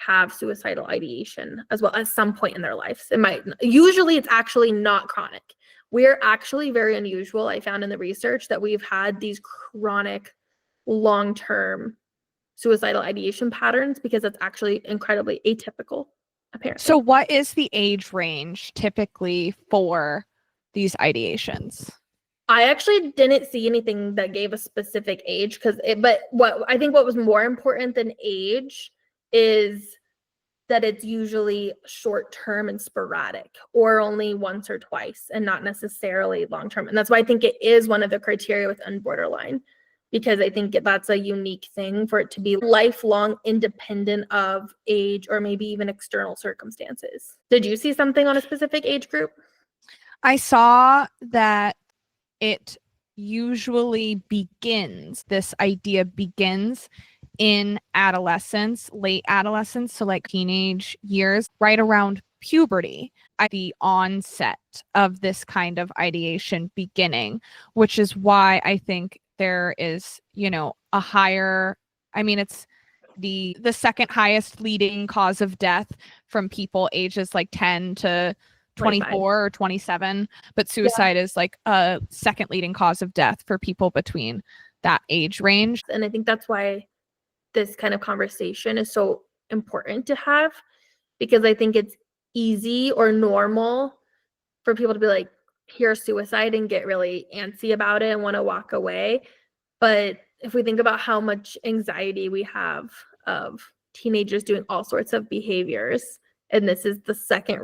have suicidal ideation as well at some point in their lives. Usually it's actually not chronic. We're actually very unusual. I found in the research that we've had these chronic long-term suicidal ideation patterns because it's actually incredibly atypical, apparently. So what is the age range typically for these ideations? I actually didn't see anything that gave a specific age but what I think what was more important than age is that it's usually short-term and sporadic or only once or twice and not necessarily long-term. And that's why I think it is one of the criteria with unborderline, because I think that's a unique thing for it to be lifelong, independent of age or maybe even external circumstances. Did you see something on a specific age group? I saw that it usually begins, this idea begins in adolescence, late adolescence, so like teenage years, right around puberty, at the onset of this kind of ideation beginning, which is why I think there is, a higher, it's the second highest leading cause of death from people ages like 10 to 24 or 27, but suicide is like a second leading cause of death for people between that age range. And I think that's why this kind of conversation is so important to have, because I think it's easy or normal for people to be like, hear suicide and get really antsy about it and want to walk away. But if we think about how much anxiety we have of teenagers doing all sorts of behaviors, and this is the second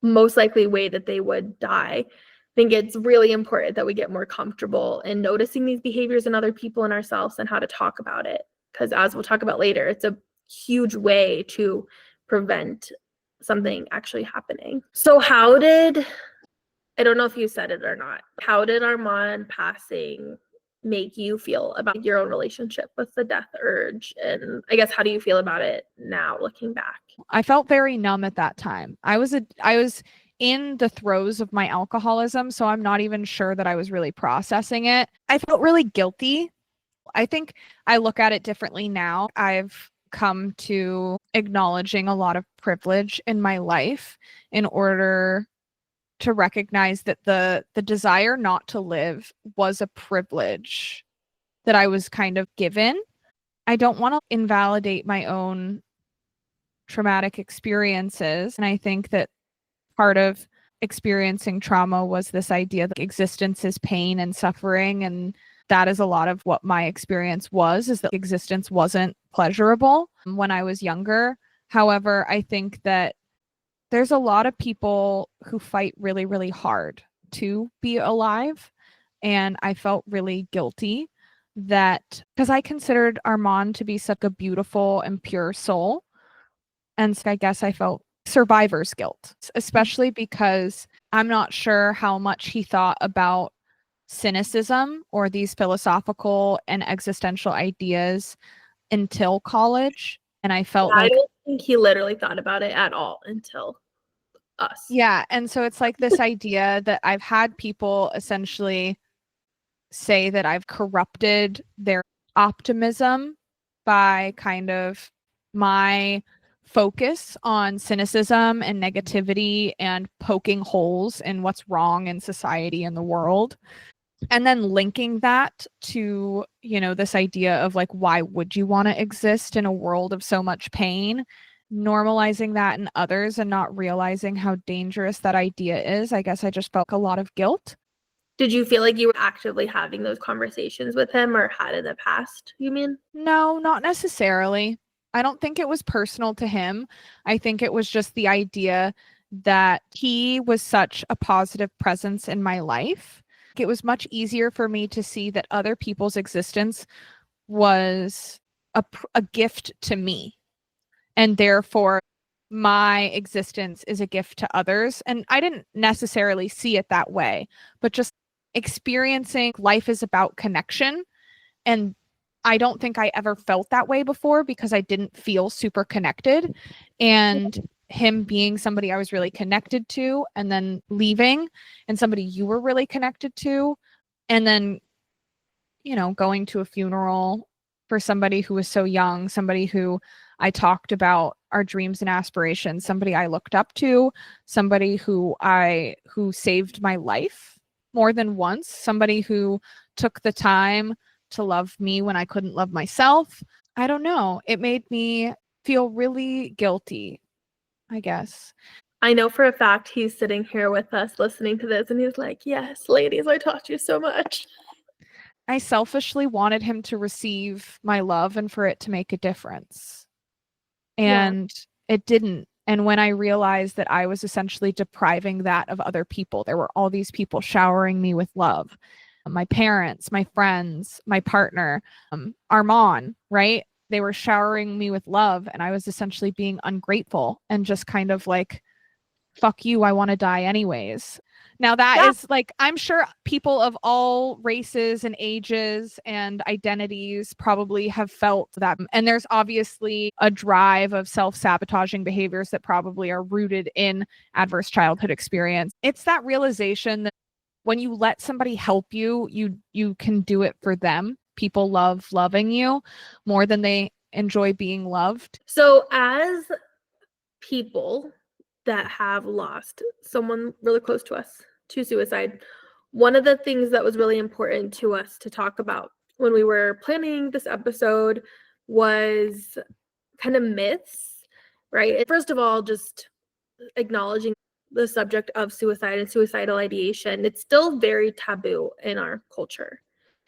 most likely way that they would die, I think it's really important that we get more comfortable in noticing these behaviors in other people and ourselves and how to talk about it. Because as we'll talk about later, it's a huge way to prevent something actually happening. So I don't know if you said it or not, how did Armand passing make you feel about your own relationship with the death urge? And I guess, how do you feel about it now looking back? I felt very numb at that time. I was in the throes of my alcoholism, so I'm not even sure that I was really processing it. I felt really guilty. I think I look at it differently now. I've come to acknowledging a lot of privilege in my life in order to recognize that the desire not to live was a privilege that I was kind of given. I don't want to invalidate my own traumatic experiences. And I think that part of experiencing trauma was this idea that existence is pain and suffering. And that is a lot of what my experience was, is that existence wasn't pleasurable when I was younger. However, I think that there's a lot of people who fight really, really hard to be alive. And I felt really guilty that because I considered Armand to be such a beautiful and pure soul. And so I guess I felt survivor's guilt, especially because I'm not sure how much he thought about cynicism or these philosophical and existential ideas until college. And I felt I like, don't think he literally thought about it at all until us. yeah. And so it's like this idea that I've had people essentially say that I've corrupted their optimism by kind of my focus on cynicism and negativity and poking holes in what's wrong in society and the world. And then linking that to, this idea of like, why would you want to exist in a world of so much pain? Normalizing that in others and not realizing how dangerous that idea is. I guess I just felt a lot of guilt. Did you feel like you were actively having those conversations with him, or had in the past, you mean? No, not necessarily. I don't think it was personal to him. I think it was just the idea that he was such a positive presence in my life. It was much easier for me to see that other people's existence was a gift to me. And therefore, my existence is a gift to others. And I didn't necessarily see it that way, but just experiencing life is about connection. And I don't think I ever felt that way before because I didn't feel super connected. And him being somebody I was really connected to and then leaving, and somebody you were really connected to, and then, going to a funeral for somebody who was so young, somebody who I talked about our dreams and aspirations, somebody I looked up to, somebody who saved my life more than once, somebody who took the time to love me when I couldn't love myself. I don't know. It made me feel really guilty, I guess. I know for a fact he's sitting here with us listening to this, and he's like, yes, ladies, I taught you so much. I selfishly wanted him to receive my love and for it to make a difference. And it didn't. And when I realized that I was essentially depriving that of other people, there were all these people showering me with love. My parents, my friends, my partner, Armand, right? They were showering me with love, and I was essentially being ungrateful and just kind of like, fuck you, I want to die anyways. Now that is like, I'm sure people of all races and ages and identities probably have felt that. And there's obviously a drive of self-sabotaging behaviors that probably are rooted in adverse childhood experience. It's that realization that when you let somebody help you, you can do it for them. People love loving you more than they enjoy being loved. So as people that have lost someone really close to us to suicide, one of the things that was really important to us to talk about when we were planning this episode was kind of myths, right? First of all, just acknowledging the subject of suicide and suicidal ideation. It's still very taboo in our culture.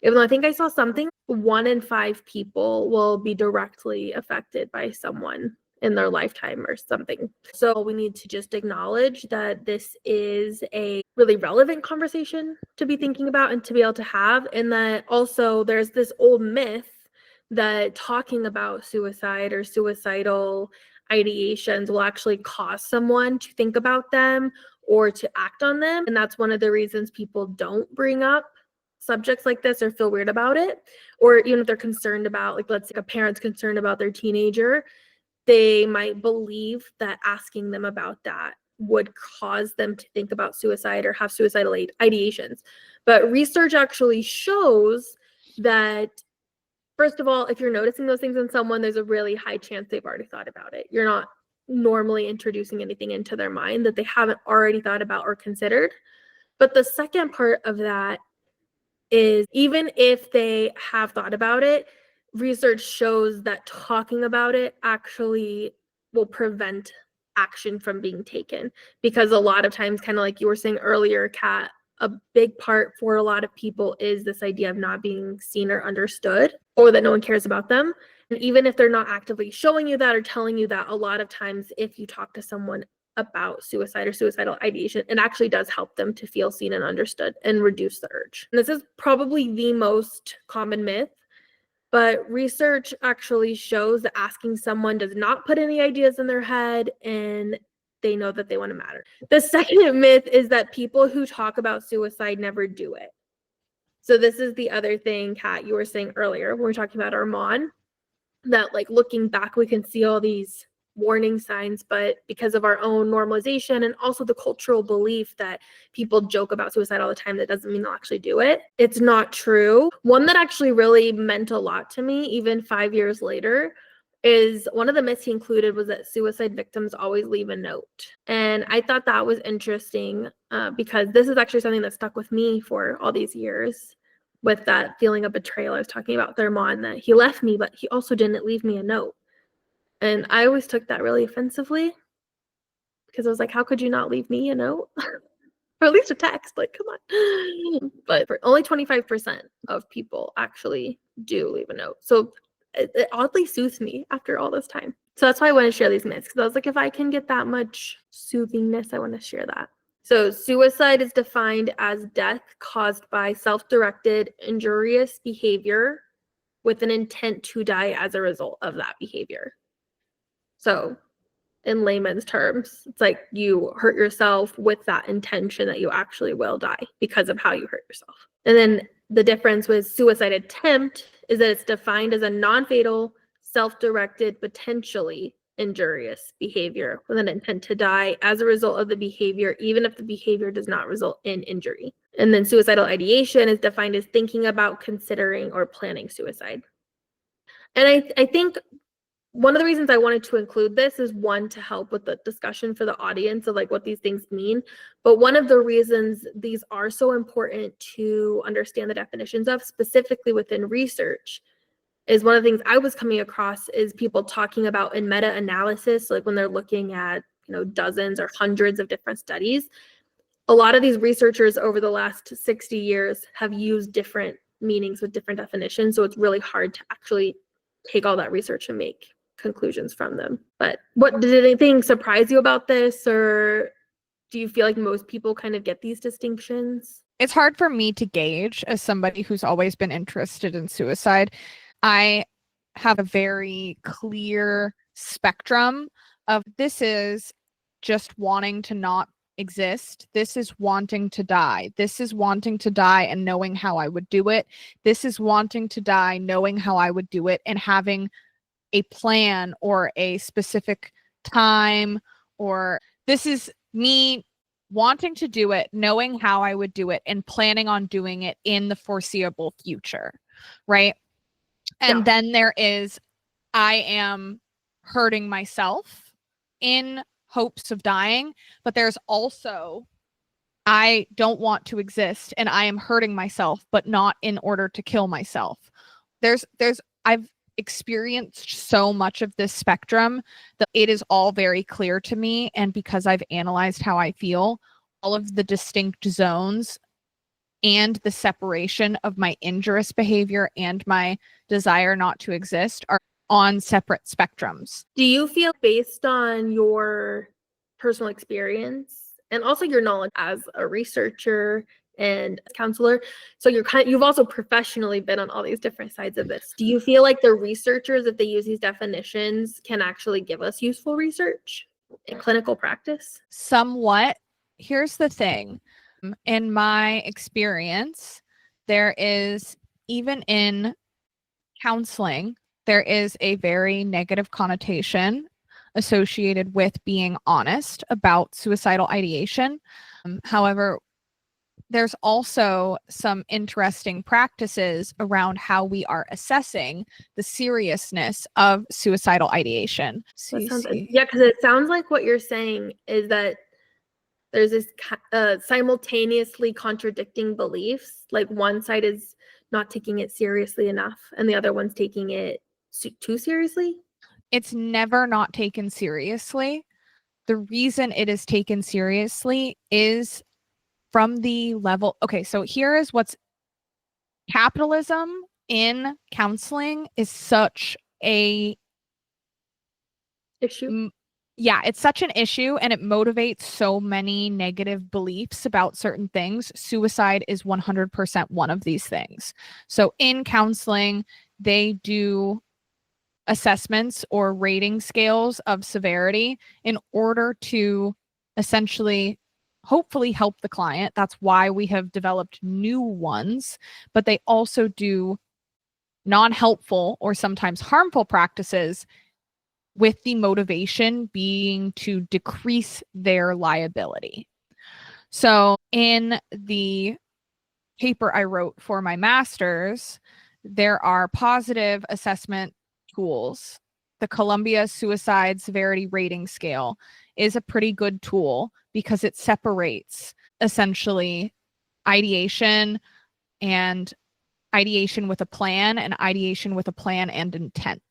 Even though I think I saw something, 1 in 5 people will be directly affected by someone in their lifetime or something. So we need to just acknowledge that this is a really relevant conversation to be thinking about and to be able to have. And that also there's this old myth that talking about suicide or suicidal ideations will actually cause someone to think about them or to act on them. And that's one of the reasons people don't bring up subjects like this or feel weird about it, or even if they're concerned about, like, let's say a parent's concerned about their teenager, they might believe that asking them about that would cause them to think about suicide or have suicidal ideations. But research actually shows that, first of all, if you're noticing those things in someone, there's a really high chance they've already thought about it. You're not normally introducing anything into their mind that they haven't already thought about or considered. But the second part of that is, even if they have thought about it, research shows that talking about it actually will prevent action from being taken. Because a lot of times, kind of like you were saying earlier, Kat, a big part for a lot of people is this idea of not being seen or understood, or that no one cares about them. And even if they're not actively showing you that or telling you that, a lot of times if you talk to someone about suicide or suicidal ideation, it actually does help them to feel seen and understood and reduce the urge. And this is probably the most common myth, but research actually shows that asking someone does not put any ideas in their head, and they know that they want to matter. The second myth is that people who talk about suicide never do it. So this is the other thing, Kat, you were saying earlier when we were talking about Armand, that, like, looking back, we can see all these warning signs, but because of our own normalization and also the cultural belief that people joke about suicide all the time, that doesn't mean they'll actually do it. It's not true. One that actually really meant a lot to me, even 5 years later, is one of the myths he included was that suicide victims always leave a note. And I thought that was interesting because this is actually something that stuck with me for all these years, with that feeling of betrayal I was talking about with Armand, that he left me, but he also didn't leave me a note. And I always took that really offensively, because I was like, how could you not leave me a note? Or at least a text, like, come on. But for only 25% of people actually do leave a note. So it oddly soothes me after all this time. So that's why I want to share these myths, because I was like, if I can get that much soothingness, I want to share that. So suicide is defined as death caused by self-directed injurious behavior with an intent to die as a result of that behavior. So in layman's terms, it's like you hurt yourself with that intention that you actually will die because of how you hurt yourself. And then the difference with suicide attempt is that it's defined as a non-fatal, self-directed, potentially injurious behavior with an intent to die as a result of the behavior, even if the behavior does not result in injury. And then suicidal ideation is defined as thinking about, considering, or planning suicide. And I think one of the reasons I wanted to include this is, one, to help with the discussion for the audience of, like, what these things mean. But one of the reasons these are so important to understand the definitions of, specifically within research, is one of the things I was coming across is people talking about in meta-analysis, like when they're looking at, dozens or hundreds of different studies. A lot of these researchers over the last 60 years have used different meanings with different definitions. So it's really hard to actually take all that research and make conclusions from them. But did anything surprise you about this, or do you feel like most people kind of get these distinctions? It's hard for me to gauge as somebody who's always been interested in suicide. I have a very clear spectrum of, this is just wanting to not exist. This is wanting to die. This is wanting to die and knowing how I would do it. This is wanting to die, knowing how I would do it, and having a plan or a specific time, or this is me wanting to do it, knowing how I would do it, and planning on doing it in the foreseeable future, right? And then there is, I am hurting myself in hopes of dying, but there's also, I don't want to exist and I am hurting myself, but not in order to kill myself. I've experienced so much of this spectrum that it is all very clear to me. And because I've analyzed how I feel, all of the distinct zones and the separation of my injurious behavior and my desire not to exist are on separate spectrums. Do you feel, based on your personal experience and also your knowledge as a researcher and counselor, so you've also professionally been on all these different sides of this, do you feel like the researchers, if they use these definitions, can actually give us useful research in clinical practice? Somewhat. Here's the thing. In my experience, There is, even in counseling, there is a very negative connotation associated with being honest about suicidal ideation. However, there's also some interesting practices around how we are assessing the seriousness of suicidal ideation. Yeah, because it sounds like what you're saying is that there's this simultaneously contradicting beliefs. Like one side is not taking it seriously enough, and the other one's taking it too seriously. It's never not taken seriously. The reason it is taken seriously is from the level. Okay, so here is what's capitalism in counseling is such a issue. Yeah, it's such an issue and it motivates so many negative beliefs about certain things. Suicide is 100% one of these things. So in counseling, they do assessments or rating scales of severity in order to essentially hopefully help the client. That's why we have developed new ones, but they also do non-helpful or sometimes harmful practices with the motivation being to decrease their liability. So in the paper I wrote for my master's, there are positive assessment tools. The Columbia Suicide Severity Rating Scale is a pretty good tool because it separates essentially ideation and ideation with a plan and ideation with a plan and intent.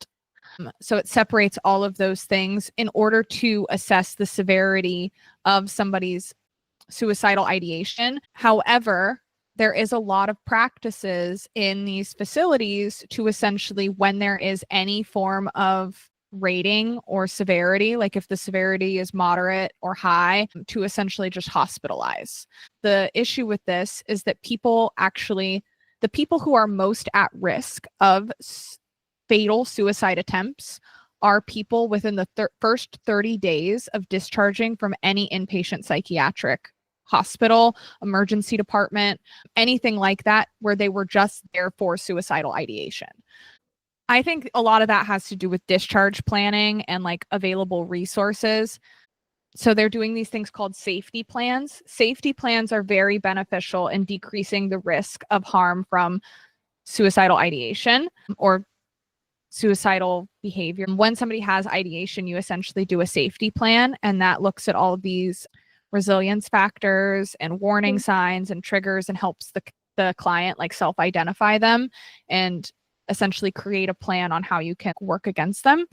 So it separates all of those things in order to assess the severity of somebody's suicidal ideation. However, there is a lot of practices in these facilities to essentially, when there is any form of rating or severity, like if the severity is moderate or high, to essentially just hospitalize. The issue with this is that the people who are most at risk of fatal suicide attempts are people within the first 30 days of discharging from any inpatient psychiatric hospital, emergency department, anything like that, where they were just there for suicidal ideation. I think a lot of that has to do with discharge planning and like available resources. So they're doing these things called safety plans. Safety plans are very beneficial in decreasing the risk of harm from suicidal ideation or suicidal behavior. When somebody has ideation, you essentially do a safety plan, and that looks at all of these resilience factors and warning signs and triggers and helps the client like self-identify them and essentially create a plan on how you can work against them.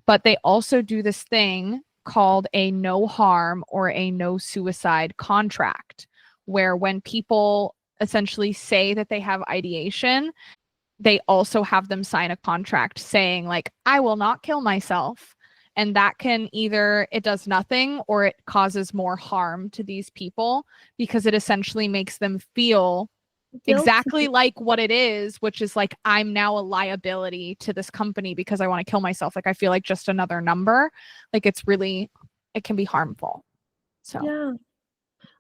But they also do this thing called a no harm or a no suicide contract, where when people essentially say that they have ideation, they also have them sign a contract saying like, I will not kill myself. And that can either, it does nothing or it causes more harm to these people because it essentially makes them feel exactly like what it is, which is like, I'm now a liability to this company because I want to kill myself. Like, I feel like just another number. Like, it can be harmful. So yeah.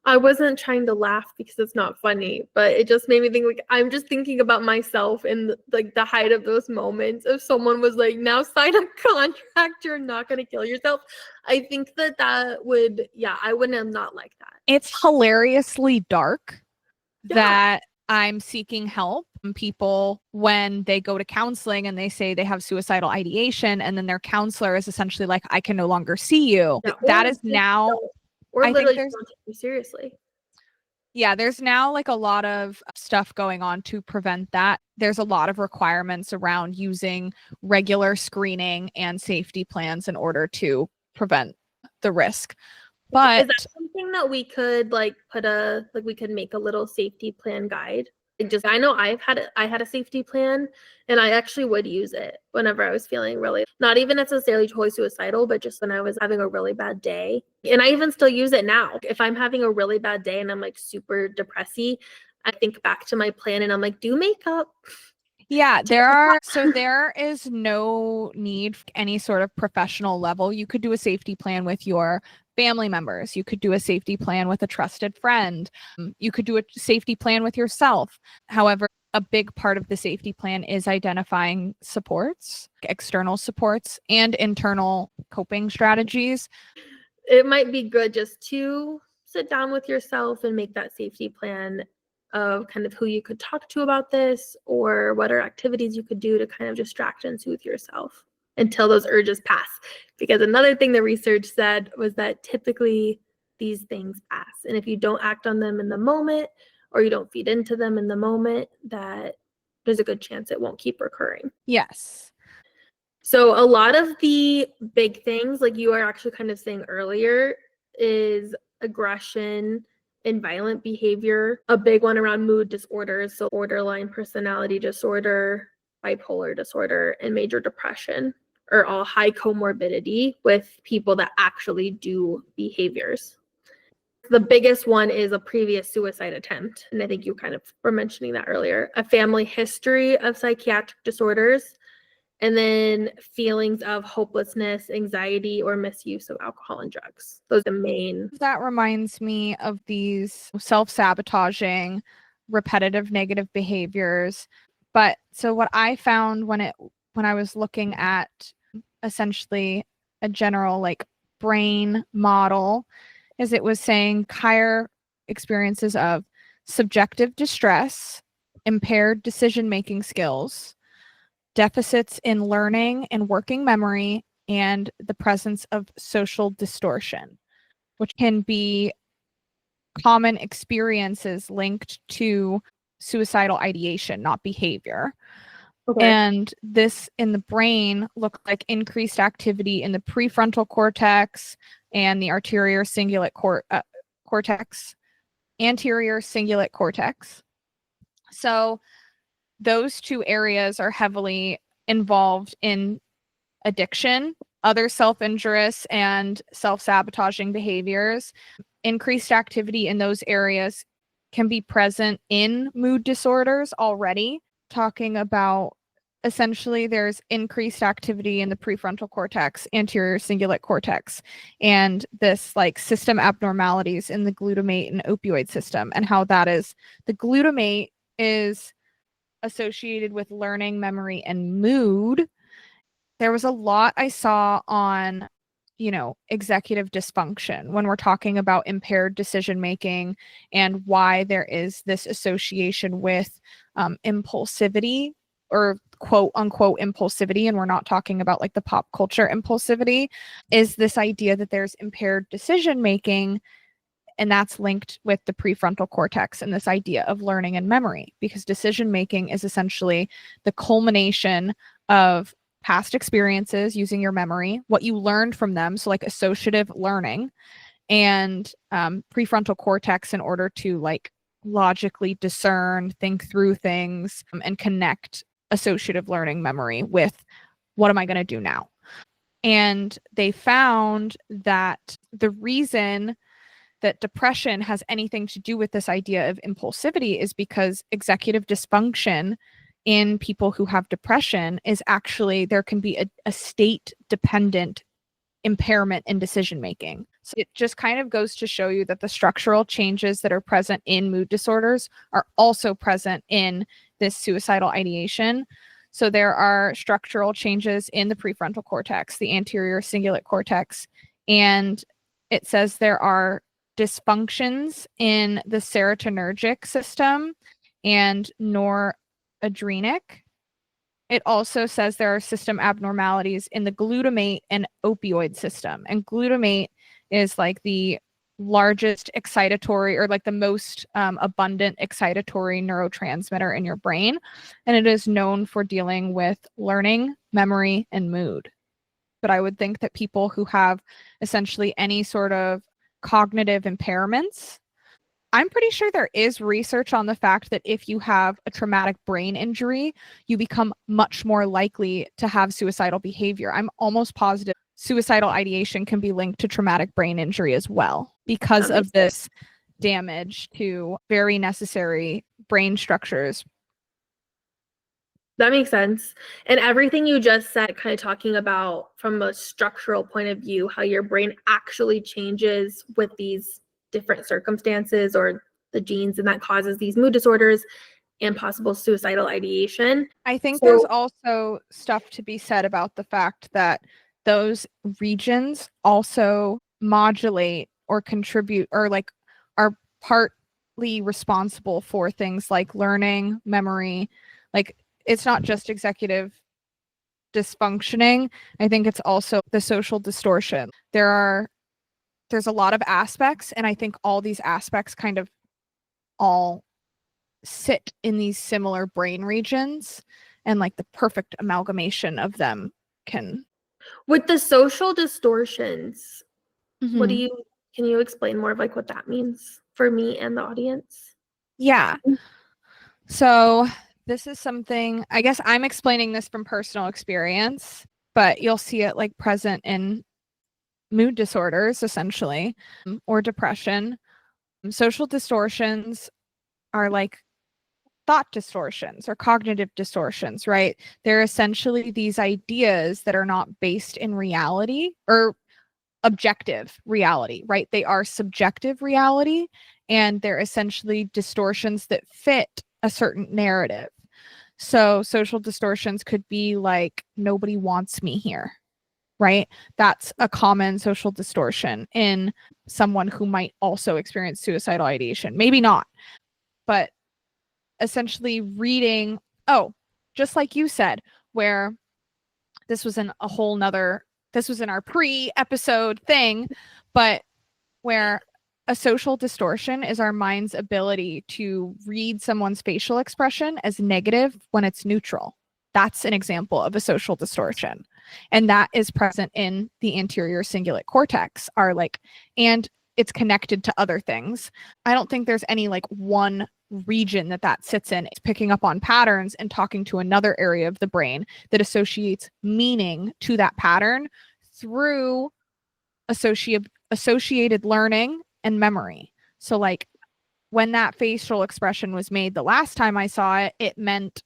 I wasn't trying to laugh because it's not funny, but it just made me think like I'm just thinking about myself in like the height of those moments. If someone was like, now sign a contract, you're not going to kill yourself. I think that would, yeah, I wouldn't have not liked that. It's hilariously dark that I'm seeking help from people when they go to counseling and they say they have suicidal ideation, and then their counselor is essentially like, I can no longer see you. Yeah, that is now, or I literally think don't take you seriously. Yeah, there's now like a lot of stuff going on to prevent that. There's a lot of requirements around using regular screening and safety plans in order to prevent the risk. But is that something that we could like we could make a little safety plan guide? I know I had a safety plan, and I actually would use it whenever I was feeling really, not even necessarily totally suicidal, but just when I was having a really bad day. And I even still use it now. If I'm having a really bad day and I'm like super depressy, I think back to my plan and I'm like, do makeup. Yeah, there is no need for any sort of professional level. You could do a safety plan with your family members. You could do a safety plan with a trusted friend. You could do a safety plan with yourself. However, a big part of the safety plan is identifying supports, external supports, and internal coping strategies. It might be good just to sit down with yourself and make that safety plan of kind of who you could talk to about this, or what are activities you could do to kind of distract and soothe yourself until those urges pass. Because another thing the research said was that typically these things pass. And if you don't act on them in the moment, or you don't feed into them in the moment, that there's a good chance it won't keep recurring. Yes. So a lot of the big things, like you are actually kind of saying earlier, is aggression and violent behavior. A big one around mood disorders, so borderline personality disorder, bipolar disorder, and major depression are all high comorbidity with people that actually do behaviors. The biggest one is a previous suicide attempt, and I think you kind of were mentioning that earlier. A family history of psychiatric disorders, and then feelings of hopelessness, anxiety, or misuse of alcohol and drugs. Those are the main. That reminds me of these self-sabotaging, repetitive negative behaviors. But so what I found when I was looking at essentially a general like brain model is it was saying higher experiences of subjective distress, impaired decision-making skills, deficits in learning and working memory, and the presence of social distortion, which can be common experiences linked to suicidal ideation, not behavior. Okay. And this in the brain looked like increased activity in the prefrontal cortex and the anterior cingulate cortex. So those two areas are heavily involved in addiction, other self-injurious and self-sabotaging behaviors. Increased activity in those areas can be present in mood disorders already. Talking about essentially there's increased activity in the prefrontal cortex, anterior cingulate cortex, and this like system abnormalities in the glutamate and opioid system, and how that is the glutamate is associated with learning, memory, and mood. There was a lot I saw on, executive dysfunction when we're talking about impaired decision making and why there is this association with impulsivity, or quote unquote impulsivity. And we're not talking about like the pop culture impulsivity, is this idea that there's impaired decision making. And that's linked with the prefrontal cortex and this idea of learning and memory, because decision making is essentially the culmination of past experiences using your memory, what you learned from them, so like associative learning, and prefrontal cortex in order to like logically discern, think through things, and connect associative learning memory with what am I going to do now. And they found that the reason that depression has anything to do with this idea of impulsivity is because executive dysfunction in people who have depression is actually, there can be a state dependent impairment in decision making. So it just kind of goes to show you that the structural changes that are present in mood disorders are also present in this suicidal ideation. So there are structural changes in the prefrontal cortex, the anterior cingulate cortex, and it says there are dysfunctions in the serotonergic system and noradrenergic. It also says there are system abnormalities in the glutamate and opioid system. And glutamate is like the largest excitatory, or like the most abundant excitatory neurotransmitter in your brain. And it is known for dealing with learning, memory, and mood. But I would think that people who have essentially any sort of cognitive impairments, I'm pretty sure there is research on the fact that if you have a traumatic brain injury, you become much more likely to have suicidal behavior. I'm almost positive suicidal ideation can be linked to traumatic brain injury as well, because of this damage to very necessary brain structures. That makes sense. And everything you just said, kind of talking about from a structural point of view, how your brain actually changes with these different circumstances or the genes, and that causes these mood disorders and possible suicidal ideation. I think So, there's also stuff to be said about the fact that those regions also modulate or contribute or like are partly responsible for things like learning, memory. Like it's not just executive dysfunctioning. I think it's also the social distortion. There's a lot of aspects, and I think all these aspects kind of all sit in these similar brain regions, and like the perfect amalgamation of them can. with the social distortions, what do Mhm. you can you explain more of like what that means for me and the audience? Yeah. So this is something, I guess I'm explaining this from personal experience, but you'll see it like present in mood disorders, essentially, or depression. Social distortions are like thought distortions or cognitive distortions, right? They're essentially these ideas that are not based in reality or objective reality, right? They are subjective reality, and they're essentially distortions that fit a certain narrative. So social distortions could be like, nobody wants me here, right? That's a common social distortion in someone who might also experience suicidal ideation. Maybe not, but essentially reading, oh, just like you said, where this was in a whole nother, this was in our pre-episode thing, but where a social distortion is our mind's ability to read someone's facial expression as negative when it's neutral. That's an example of a social distortion. And that is present in the anterior cingulate cortex, are like, and it's connected to other things. I don't think there's any like one region that sits in. It's picking up on patterns and talking to another area of the brain that associates meaning to that pattern through associated learning and memory. So like when that facial expression was made the last time I saw it, it meant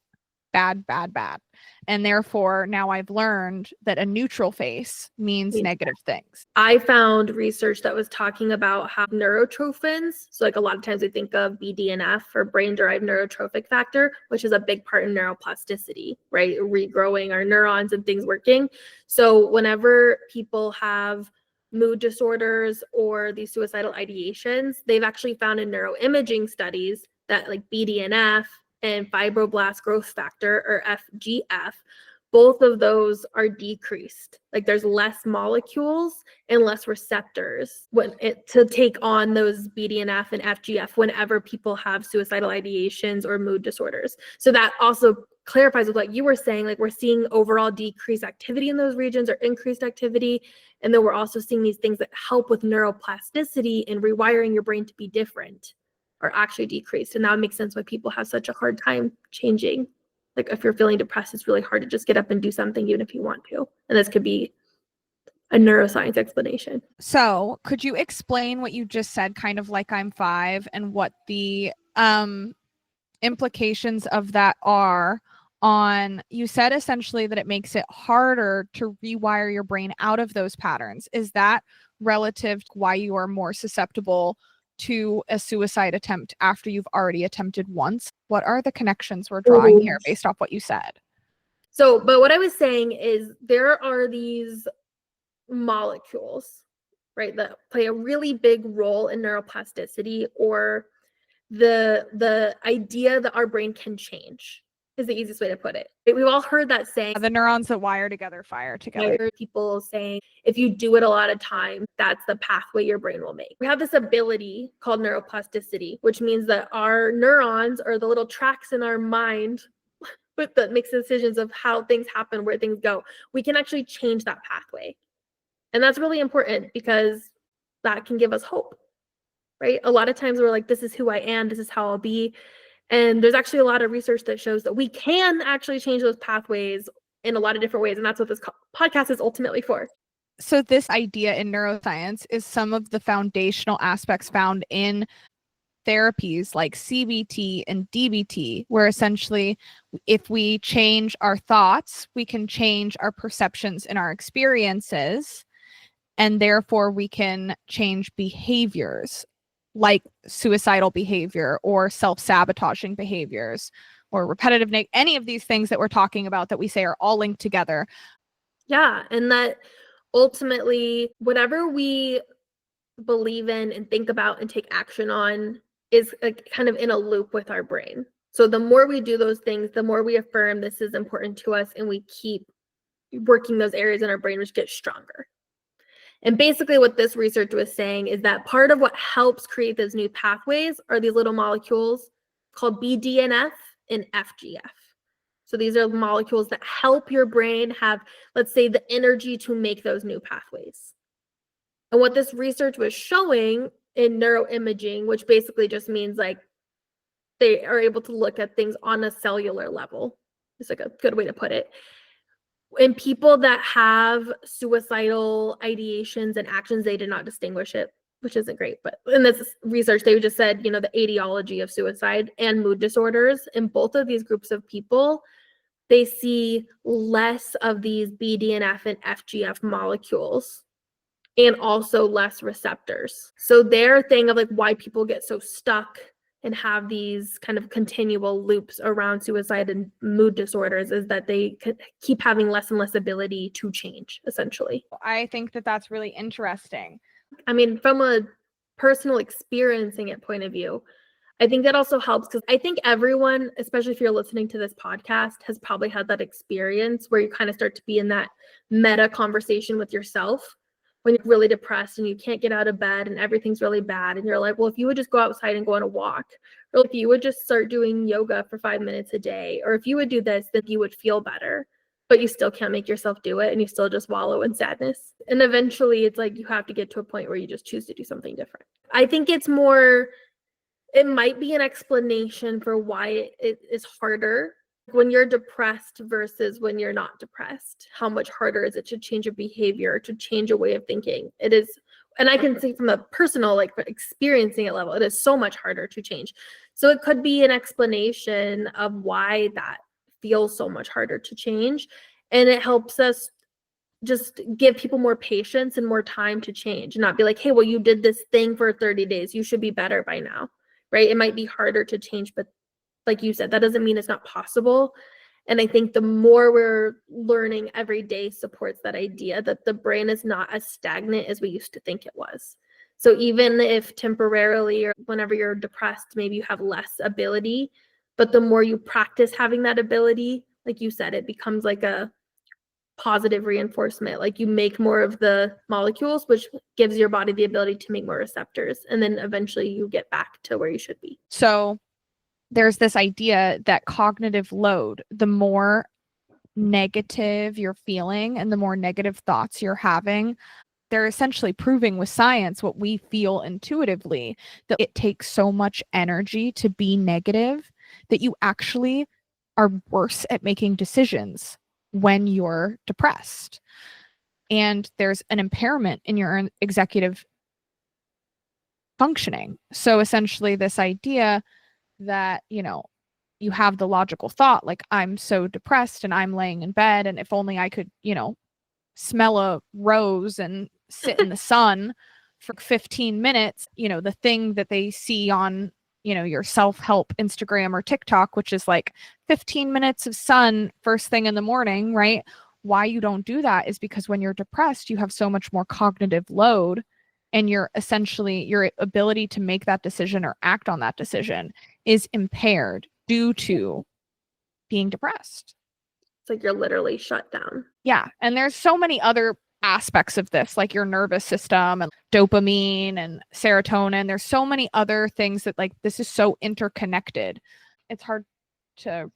bad, bad, bad. And therefore, now I've learned that a neutral face means negative things. I found research that was talking about how neurotrophins, so like a lot of times we think of BDNF or brain-derived neurotrophic factor, which is a big part in neuroplasticity, right? Regrowing our neurons and things working. So whenever people have mood disorders or these suicidal ideations, they've actually found in neuroimaging studies that like BDNF and fibroblast growth factor, or FGF, both of those are decreased. Like there's less molecules and less receptors to take on those BDNF and FGF whenever people have suicidal ideations or mood disorders. So that also clarifies with what you were saying, like we're seeing overall decreased activity in those regions or increased activity. And then we're also seeing these things that help with neuroplasticity and rewiring your brain to be different are actually decreased. And that makes sense why people have such a hard time changing. Like if you're feeling depressed, it's really hard to just get up and do something even if you want to. And this could be a neuroscience explanation. So could you explain what you just said, kind of like I'm 5, and what the implications of that are on, you said essentially that it makes it harder to rewire your brain out of those patterns. Is that relative to why you are more susceptible to a suicide attempt after you've already attempted once? What are the connections we're drawing here based off what you said? So, but what I was saying is there are these molecules, right, that play a really big role in neuroplasticity, or the idea that our brain can change is the easiest way to put it. We've all heard that saying, The neurons that wire together fire together. people saying if you do it a lot of times, that's the pathway your brain will make. We have this ability called neuroplasticity, which means that our neurons are the little tracks in our mind that makes decisions of how things happen, where things go. We can actually change that pathway. And that's really important because that can give us hope, right? A lot of times we're like, this is who I am, this is how I'll be. And there's actually a lot of research that shows that we can actually change those pathways in a lot of different ways. And that's what this podcast is ultimately for. So this idea in neuroscience is some of the foundational aspects found in therapies like CBT and DBT, where essentially if we change our thoughts, we can change our perceptions and our experiences, and therefore we can change behaviors like suicidal behavior or self-sabotaging behaviors or repetitive any of these things that we're talking about that we say are all linked together. Yeah, and that ultimately whatever we believe in and think about and take action on is kind of in a loop with our brain. So the more we do those things, the more we affirm this is important to us, and we keep working those areas in our brain, which get stronger. And basically what this research was saying is that part of what helps create those new pathways are these little molecules called BDNF and FGF. So these are molecules that help your brain have, let's say, the energy to make those new pathways. And what this research was showing in neuroimaging, which basically just means like they are able to look at things on a cellular level, it's like a good way to put it. In people that have suicidal ideations and actions, they did not distinguish it, which isn't great. But in this research, they just said, the etiology of suicide and mood disorders. In both of these groups of people, they see less of these BDNF and FGF molecules and also less receptors. So their thing of like why people get so stuck and have these kind of continual loops around suicide and mood disorders is that they keep having less and less ability to change, essentially. I think that that's really interesting. I mean, from a personal experiencing it point of view, I think that also helps because I think everyone, especially if you're listening to this podcast, has probably had that experience where you kind of start to be in that meta conversation with yourself when you're really depressed and you can't get out of bed and everything's really bad. And you're like, well, if you would just go outside and go on a walk, or if you would just start doing yoga for 5 minutes a day, or if you would do this, then you would feel better. But you still can't make yourself do it and you still just wallow in sadness. And eventually it's like you have to get to a point where you just choose to do something different. I think it might be an explanation for why it is harder when you're depressed versus when you're not depressed. How much harder is it to change a behavior, to change a way of thinking? It is, and I can say from a personal, like experiencing it level, it is so much harder to change. So it could be an explanation of why that feels so much harder to change. And it helps us just give people more patience and more time to change, and not be like, hey, well, you did this thing for 30 days. You should be better by now, right? It might be harder to change, but like you said, that doesn't mean it's not possible. And I think the more we're learning every day supports that idea that the brain is not as stagnant as we used to think it was. So even if temporarily or whenever you're depressed, maybe you have less ability, but the more you practice having that ability, like you said, it becomes like a positive reinforcement. Like you make more of the molecules, which gives your body the ability to make more receptors. And then eventually you get back to where you should be. So there's this idea that cognitive load, the more negative you're feeling and the more negative thoughts you're having, they're essentially proving with science what we feel intuitively, that it takes so much energy to be negative that you actually are worse at making decisions when you're depressed. And there's an impairment in your executive functioning. So essentially this idea that, you have the logical thought, like, I'm so depressed and I'm laying in bed, and if only I could, smell a rose and sit in the sun for 15 minutes, the thing that they see on, your self-help Instagram or TikTok, which is like 15 minutes of sun first thing in the morning, right? Why you don't do that is because when you're depressed, you have so much more cognitive load, and your ability to make that decision or act on that decision is impaired due to being depressed. It's like you're literally shut down. Yeah. And there's so many other aspects of this, like your nervous system and dopamine and serotonin. There's so many other things that, like, this is so interconnected. It's hard to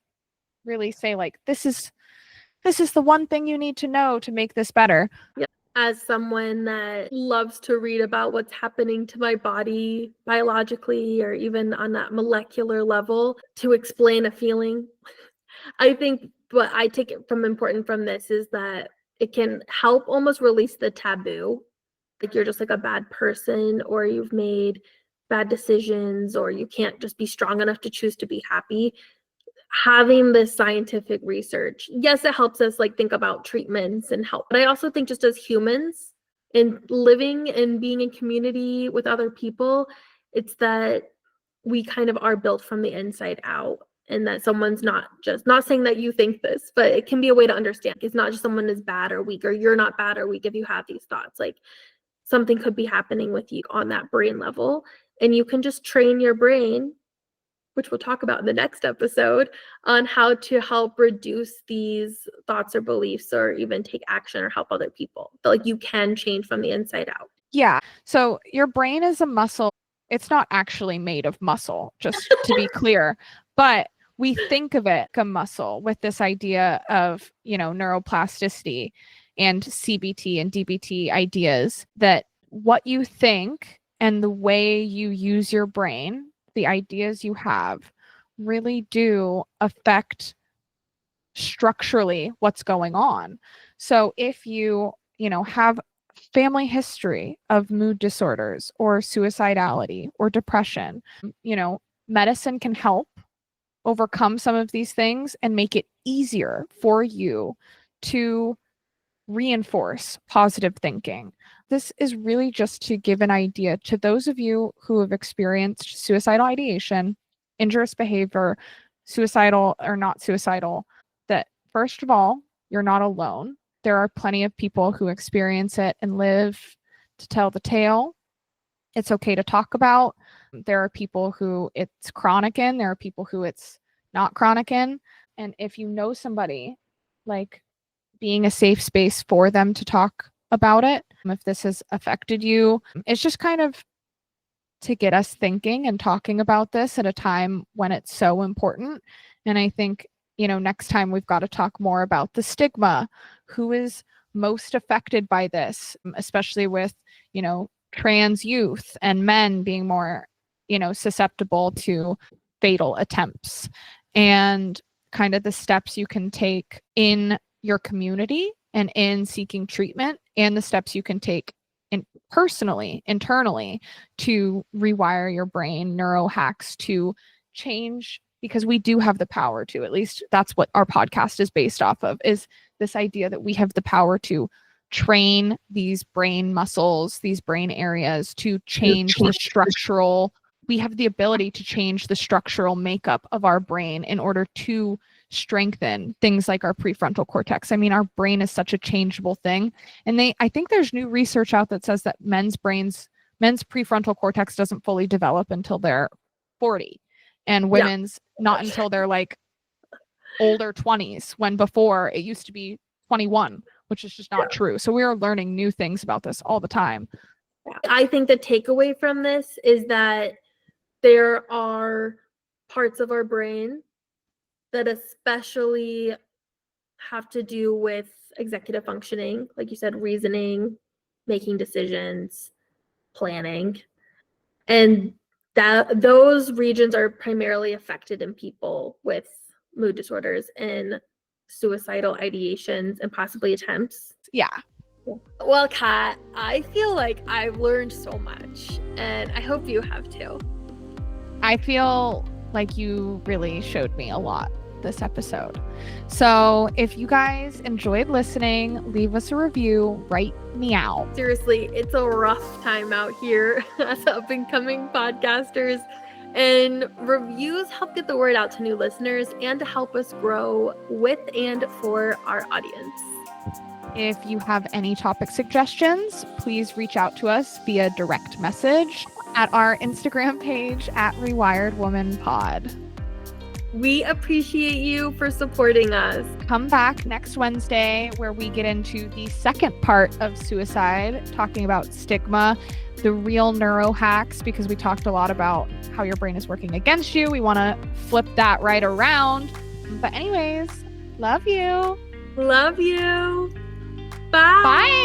really say, like, this is the one thing you need to know to make this better. Yeah. As someone that loves to read about what's happening to my body biologically or even on that molecular level to explain a feeling, I think what I take it from important from this is that it can help almost release the taboo. Like you're just like a bad person, or you've made bad decisions, or you can't just be strong enough to choose to be happy. Having this scientific research, yes, it helps us like think about treatments and help. But I also think just as humans and living and being in community with other people, it's that we kind of are built from the inside out, and that someone's not saying that you think this, but it can be a way to understand. It's not just someone is bad or weak, or you're not bad or weak if you have these thoughts. Like something could be happening with you on that brain level, and you can just train your brain, which we'll talk about in the next episode, on how to help reduce these thoughts or beliefs, or even take action or help other people. But like you can change from the inside out. Yeah. So your brain is a muscle. It's not actually made of muscle, just to be clear, but we think of it like a muscle with this idea of, neuroplasticity and CBT and DBT ideas, that what you think and the way you use your brain, the ideas you have, really do affect structurally what's going on. So if you have family history of mood disorders or suicidality or depression, medicine can help overcome some of these things and make it easier for you to reinforce positive thinking. This is really just to give an idea to those of you who have experienced suicidal ideation, injurious behavior, suicidal or not suicidal, that first of all, you're not alone. There are plenty of people who experience it and live to tell the tale. It's okay to talk about. There are people who it's chronic in. There are people who it's not chronic in. And if you know somebody, like being a safe space for them to talk about it, if this has affected you, it's just kind of to get us thinking and talking about this at a time when it's so important. And I think, next time we've got to talk more about the stigma, who is most affected by this, especially with, trans youth and men being more, susceptible to fatal attempts, and kind of the steps you can take in your community and in seeking treatment, and the steps you can take personally, internally, to rewire your brain, neuro hacks to change, because we do have the power to. At least that's what our podcast is based off of, is this idea that we have the power to train these brain muscles, these brain areas, to change the structural. We have the ability to change the structural makeup of our brain in order to strengthen things like our prefrontal cortex. I mean, our brain is such a changeable thing. And I think there's new research out that says that men's prefrontal cortex doesn't fully develop until they're 40, and women's not until they're like older 20s, when before it used to be 21, which is just not true. So we are learning new things about this all the time. I think the takeaway from this is that there are parts of our brain that especially have to do with executive functioning, like you said, reasoning, making decisions, planning, and that those regions are primarily affected in people with mood disorders and suicidal ideations and possibly attempts. Yeah. Well, Kat, I feel like I've learned so much, and I hope you have too. I feel like you really showed me a lot this episode. So if you guys enjoyed listening, leave us a review, write me out. Seriously, it's a rough time out here as up and coming podcasters, and reviews help get the word out to new listeners and to help us grow with and for our audience. If you have any topic suggestions, please reach out to us via direct message at our Instagram page at Rewired Woman Pod. We appreciate you for supporting us. Come back next Wednesday, where we get into the second part of suicide, talking about stigma, the real neuro hacks, because we talked a lot about how your brain is working against you. We want to flip that right around. But anyways, love you. Love you. Bye. Bye.